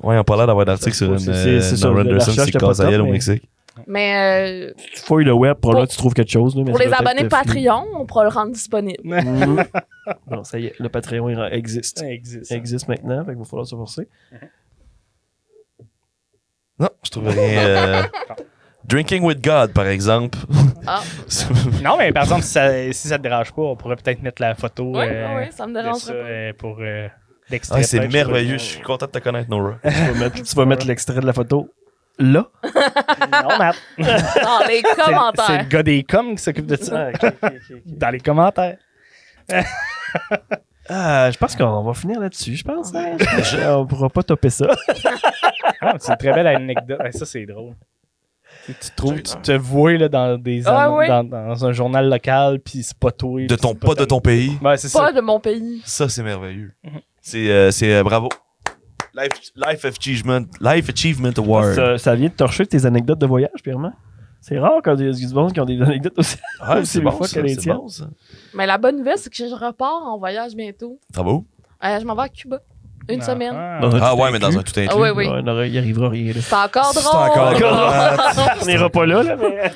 Ouais, on parlait d'avoir d'articles sur une C'est ça, Nora le Anderson recherche, qui c'était pas casse à top, gueule au mais- Mexique. Mais Tu fouilles le web, pour Pour- là, tu trouves quelque chose. Là, mais pour ça les doit abonnés être flou. Patreon, on pourra le rendre disponible. Mhm. Non, ça y est, le Patreon existe. Ça existe. Il existe maintenant, fait qu'il va falloir se forcer. Non, je trouve rien. Drinking with God, par exemple. Ah, Non, mais par exemple, si ça te dérange pas, on pourrait peut-être mettre la photo oui, oui, ça me de dérange ça pas. pour l'extrait. Ah, c'est peut-être, merveilleux. je Je suis content de te connaître, Nora. Tu vas mettre l'extrait de la photo là. Non, Matt. Dans les C'est le commentaires. gars des coms qui s'occupe de ça. Dans les commentaires. Ah, je pense qu'on va finir là-dessus, je pense. Hein? On pourra pas topper ça. Ah, c'est une très belle anecdote. Ah, ça, c'est drôle. Tu te vois là, dans, Ah, oui. dans un journal local, puis c'est pas toi. De ton, pas de ton pays. Ouais, c'est Pas ça. de mon pays. Ça, c'est merveilleux. C'est bravo. Life Achievement Award. Ça vient de torcher tes anecdotes de voyage, Pierre-Mont. C'est rare quand il y a du monde qui ont des anecdotes aussi. Ah, aussi c'est des bon, fois ça, que les c'est tiennes. bon, ça. Mais la bonne nouvelle, c'est que je repars en voyage bientôt. Bravo. Je m'en vais à Cuba. Une semaine. Ah ouais, mais dans un tout inclus. Ah oui, oui. Ouais, non, il arrivera rien. Là. C'est encore C'est drôle. encore drôle. On n'ira pas là, là, mais.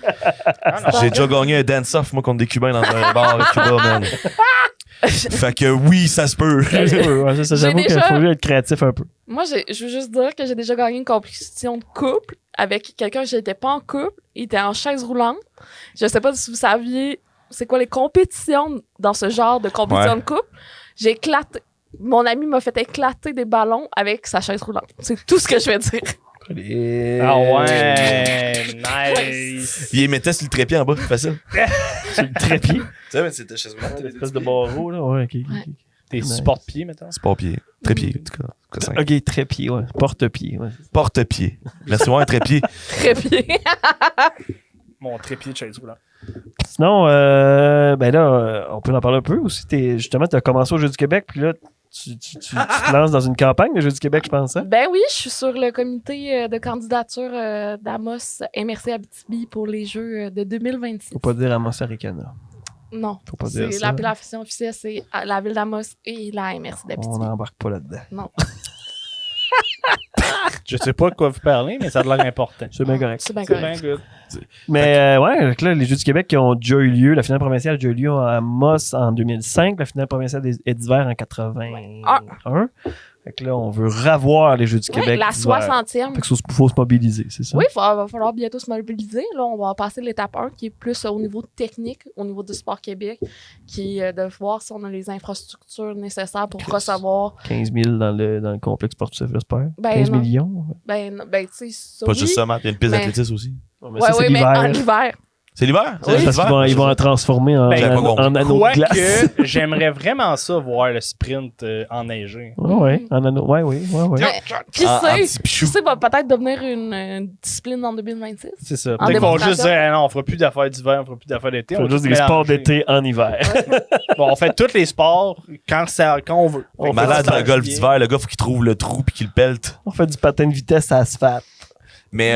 J'ai déjà gagné un dance-off, moi, contre des Cubains dans un bar à Cuba, man. Fait que oui, ça se peut. Ouais, ça, J'ai j'avoue qu'il déjà- faut être créatif un peu. Moi, je veux juste dire que j'ai déjà gagné une compétition de couple avec quelqu'un que j'étais pas en couple. Il était en chaise roulante. Je sais pas si vous saviez c'est quoi les compétitions dans ce genre de compétition de couple. J'ai éclaté. Mon ami m'a fait éclater des ballons avec sa chaise roulante. C'est tout ce que je vais dire. Ah ouais, nice. Il les mettait sur le trépied en bas, facile. C'est le trépied. Tu sais, mais c'était chez Une espèce de barreau, là. Ouais, ok. Tes Nice. support-pieds, mettons. C'est pas pied. Trépied, en tout cas. Ok, trépied, ouais. Porte-pied, ouais. Porte-pied. Merci, ouais, un trépied. Très bien. Mon trépied de chaise roulante. Sinon, ben là, on peut en parler un peu aussi. Justement, tu as commencé au Jeux du Québec, puis là, tu te lances dans une campagne de Jeux du Québec, je pense. Hein? Ben oui, je suis sur le comité de candidature d'Amos MRC Abitibi pour les Jeux de 2026. Faut pas dire Amos Aricana. Non, Faut pas dire c'est ça. l'appellation officielle, c'est la ville d'Amos et la MRC On d'Abitibi. n'embarque pas là-dedans. Non, Je sais pas de quoi vous parlez, mais ça a l'air important. C'est bien correct. c'est bien C'est bien correct. good. Mais ouais, donc là, les Jeux du Québec qui ont déjà eu lieu, la finale provinciale a déjà eu lieu à Amos en 2005, la finale provinciale des d'hiver en 81. Fait que là, on veut revoir les Jeux du Ouais, Québec. la d'hiver. 60e. Fait que faut se mobiliser, c'est ça? Oui, il va falloir bientôt se mobiliser. Là, on va passer l'étape 1 qui est plus au niveau technique, au niveau du Sport Québec, qui est de voir si on a les infrastructures nécessaires pour recevoir. 15 000 dans le complexe sportif, j'espère. Ben, 15 non. millions. Ben tu sais, ça. Pas oui, juste ça, Matt. Il y a une piste mais- d'athlétisme aussi. Ouais, mais Ouais, ça, c'est oui, mais en l'hiver. hiver. C'est l'hiver? Oui. C'est Parce l'hiver? qu'ils vont la transformer en, Ben, j'avais pas compris. en anneau de glace. Quoique, j'aimerais vraiment ça voir le sprint enneigé. Ouais, en anneau. Ouais. Mais qui En sait? petit pichou. Qui sait, va peut-être devenir une discipline en 2026. C'est ça. En Peut-être qu'ils vont juste démonstration. dire, ah non, on fera plus d'affaires d'hiver, on fera plus d'affaires d'été. Faut on va juste tout des sports mélanger. d'été en hiver. Bon, on fait tous les sports quand on veut. On Malade, fait le golf bien. d'hiver, le gars, faut qu'il trouve le trou puis qu'il le pelte. On fait du patin de vitesse à asphalte. Mais,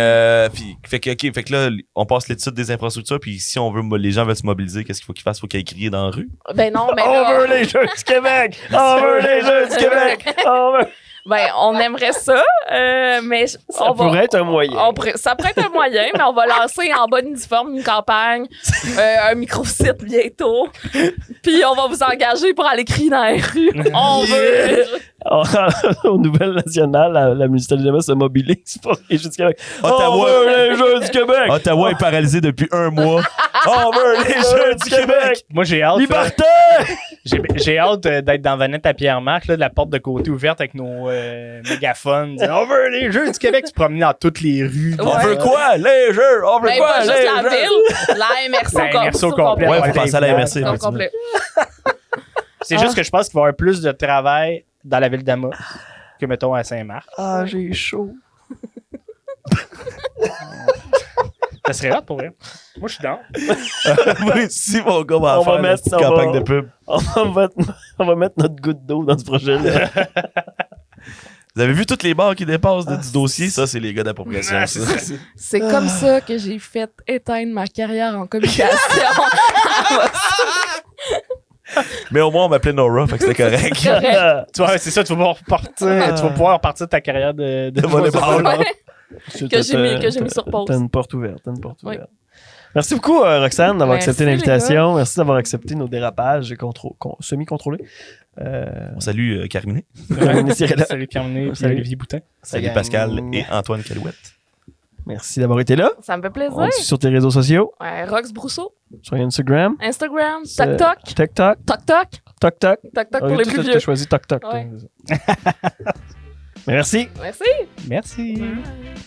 puis, fait que là, on passe l'étude des infrastructures, puis si on veut, les gens veulent se mobiliser, qu'est-ce qu'il faut qu'ils fassent? Faut qu'ils aillent crier dans la rue. Ben non, mais On là, veut les Jeux du Québec! On veut les Jeux du Québec! On veut... ben, on aimerait ça, mais Ça on va. pourrait être un moyen. Ça pourrait être un moyen, mais on va lancer en bon uniforme une campagne, un micro-site bientôt. Puis on va vous engager pour aller crier dans les rues. On veut. Aux nouvelles nationales, la municipalité de se mobilise pour les Jeux du Québec. Ottawa. On veut les Jeux du Québec! Ottawa est paralysé depuis un mois. On veut les Jeux du Québec! Moi, j'ai hâte. Liberté! J'ai hâte d'être dans Vanette à Pierre-Marc, là, de la porte de côté ouverte avec nos mégaphones. Dire, on veut les Jeux du Québec, se promener dans toutes les rues. On Ouais. veut quoi? Les Jeux! On veut Ben, quoi? pas juste Les la Jeux! ville, la MRC La MRC au complet. Ouais, Ouais, faut penser à la MRC. Au effectivement. complet. C'est juste que je pense qu'il va y avoir plus de travail dans la ville d'Amos que, mettons, à Saint-Marc. Ah, j'ai chaud. Ça serait hot pour vrai. Moi, je suis down. Moi aussi, mon gars, on va On va faire une mettre- petite on campagne va- de pub. On va mettre notre goutte d'eau dans ce projet-là. Vous avez vu toutes les barres qui dépassent du dossier? Ça, c'est les gars d'appropriation. Ah, ça. c'est ça. C'est comme ça que j'ai fait éteindre ma carrière en communication. Mais au moins, on m'appelait Nora, fait que c'était correct. Correct. Tu vois, c'est ça, tu vas pouvoir repartir de ta carrière de volleyball. volleyball. Ouais. Que j'ai mis sur pause. T'as une porte ouverte. Oui. Merci beaucoup, Roxane, d'avoir Merci, accepté les l'invitation. Merci d'avoir accepté nos dérapages semi-contrôlés. On salue Carminet. Salut Pierre-Mené et Salut. Olivier Boutin. Salut Pascal et Antoine Calouette. Merci d'avoir été là. Ça me fait plaisir. On te suit sur tes réseaux sociaux, Ouais, Rox Brousseau, sur Instagram, Instagram, C'est- TokTok, TikTok, TokTok, TokTok. TokTok Ah, pour les tu plus as vieux. choisi TokTok. Ouais. Mais merci. Merci. Merci. Bye.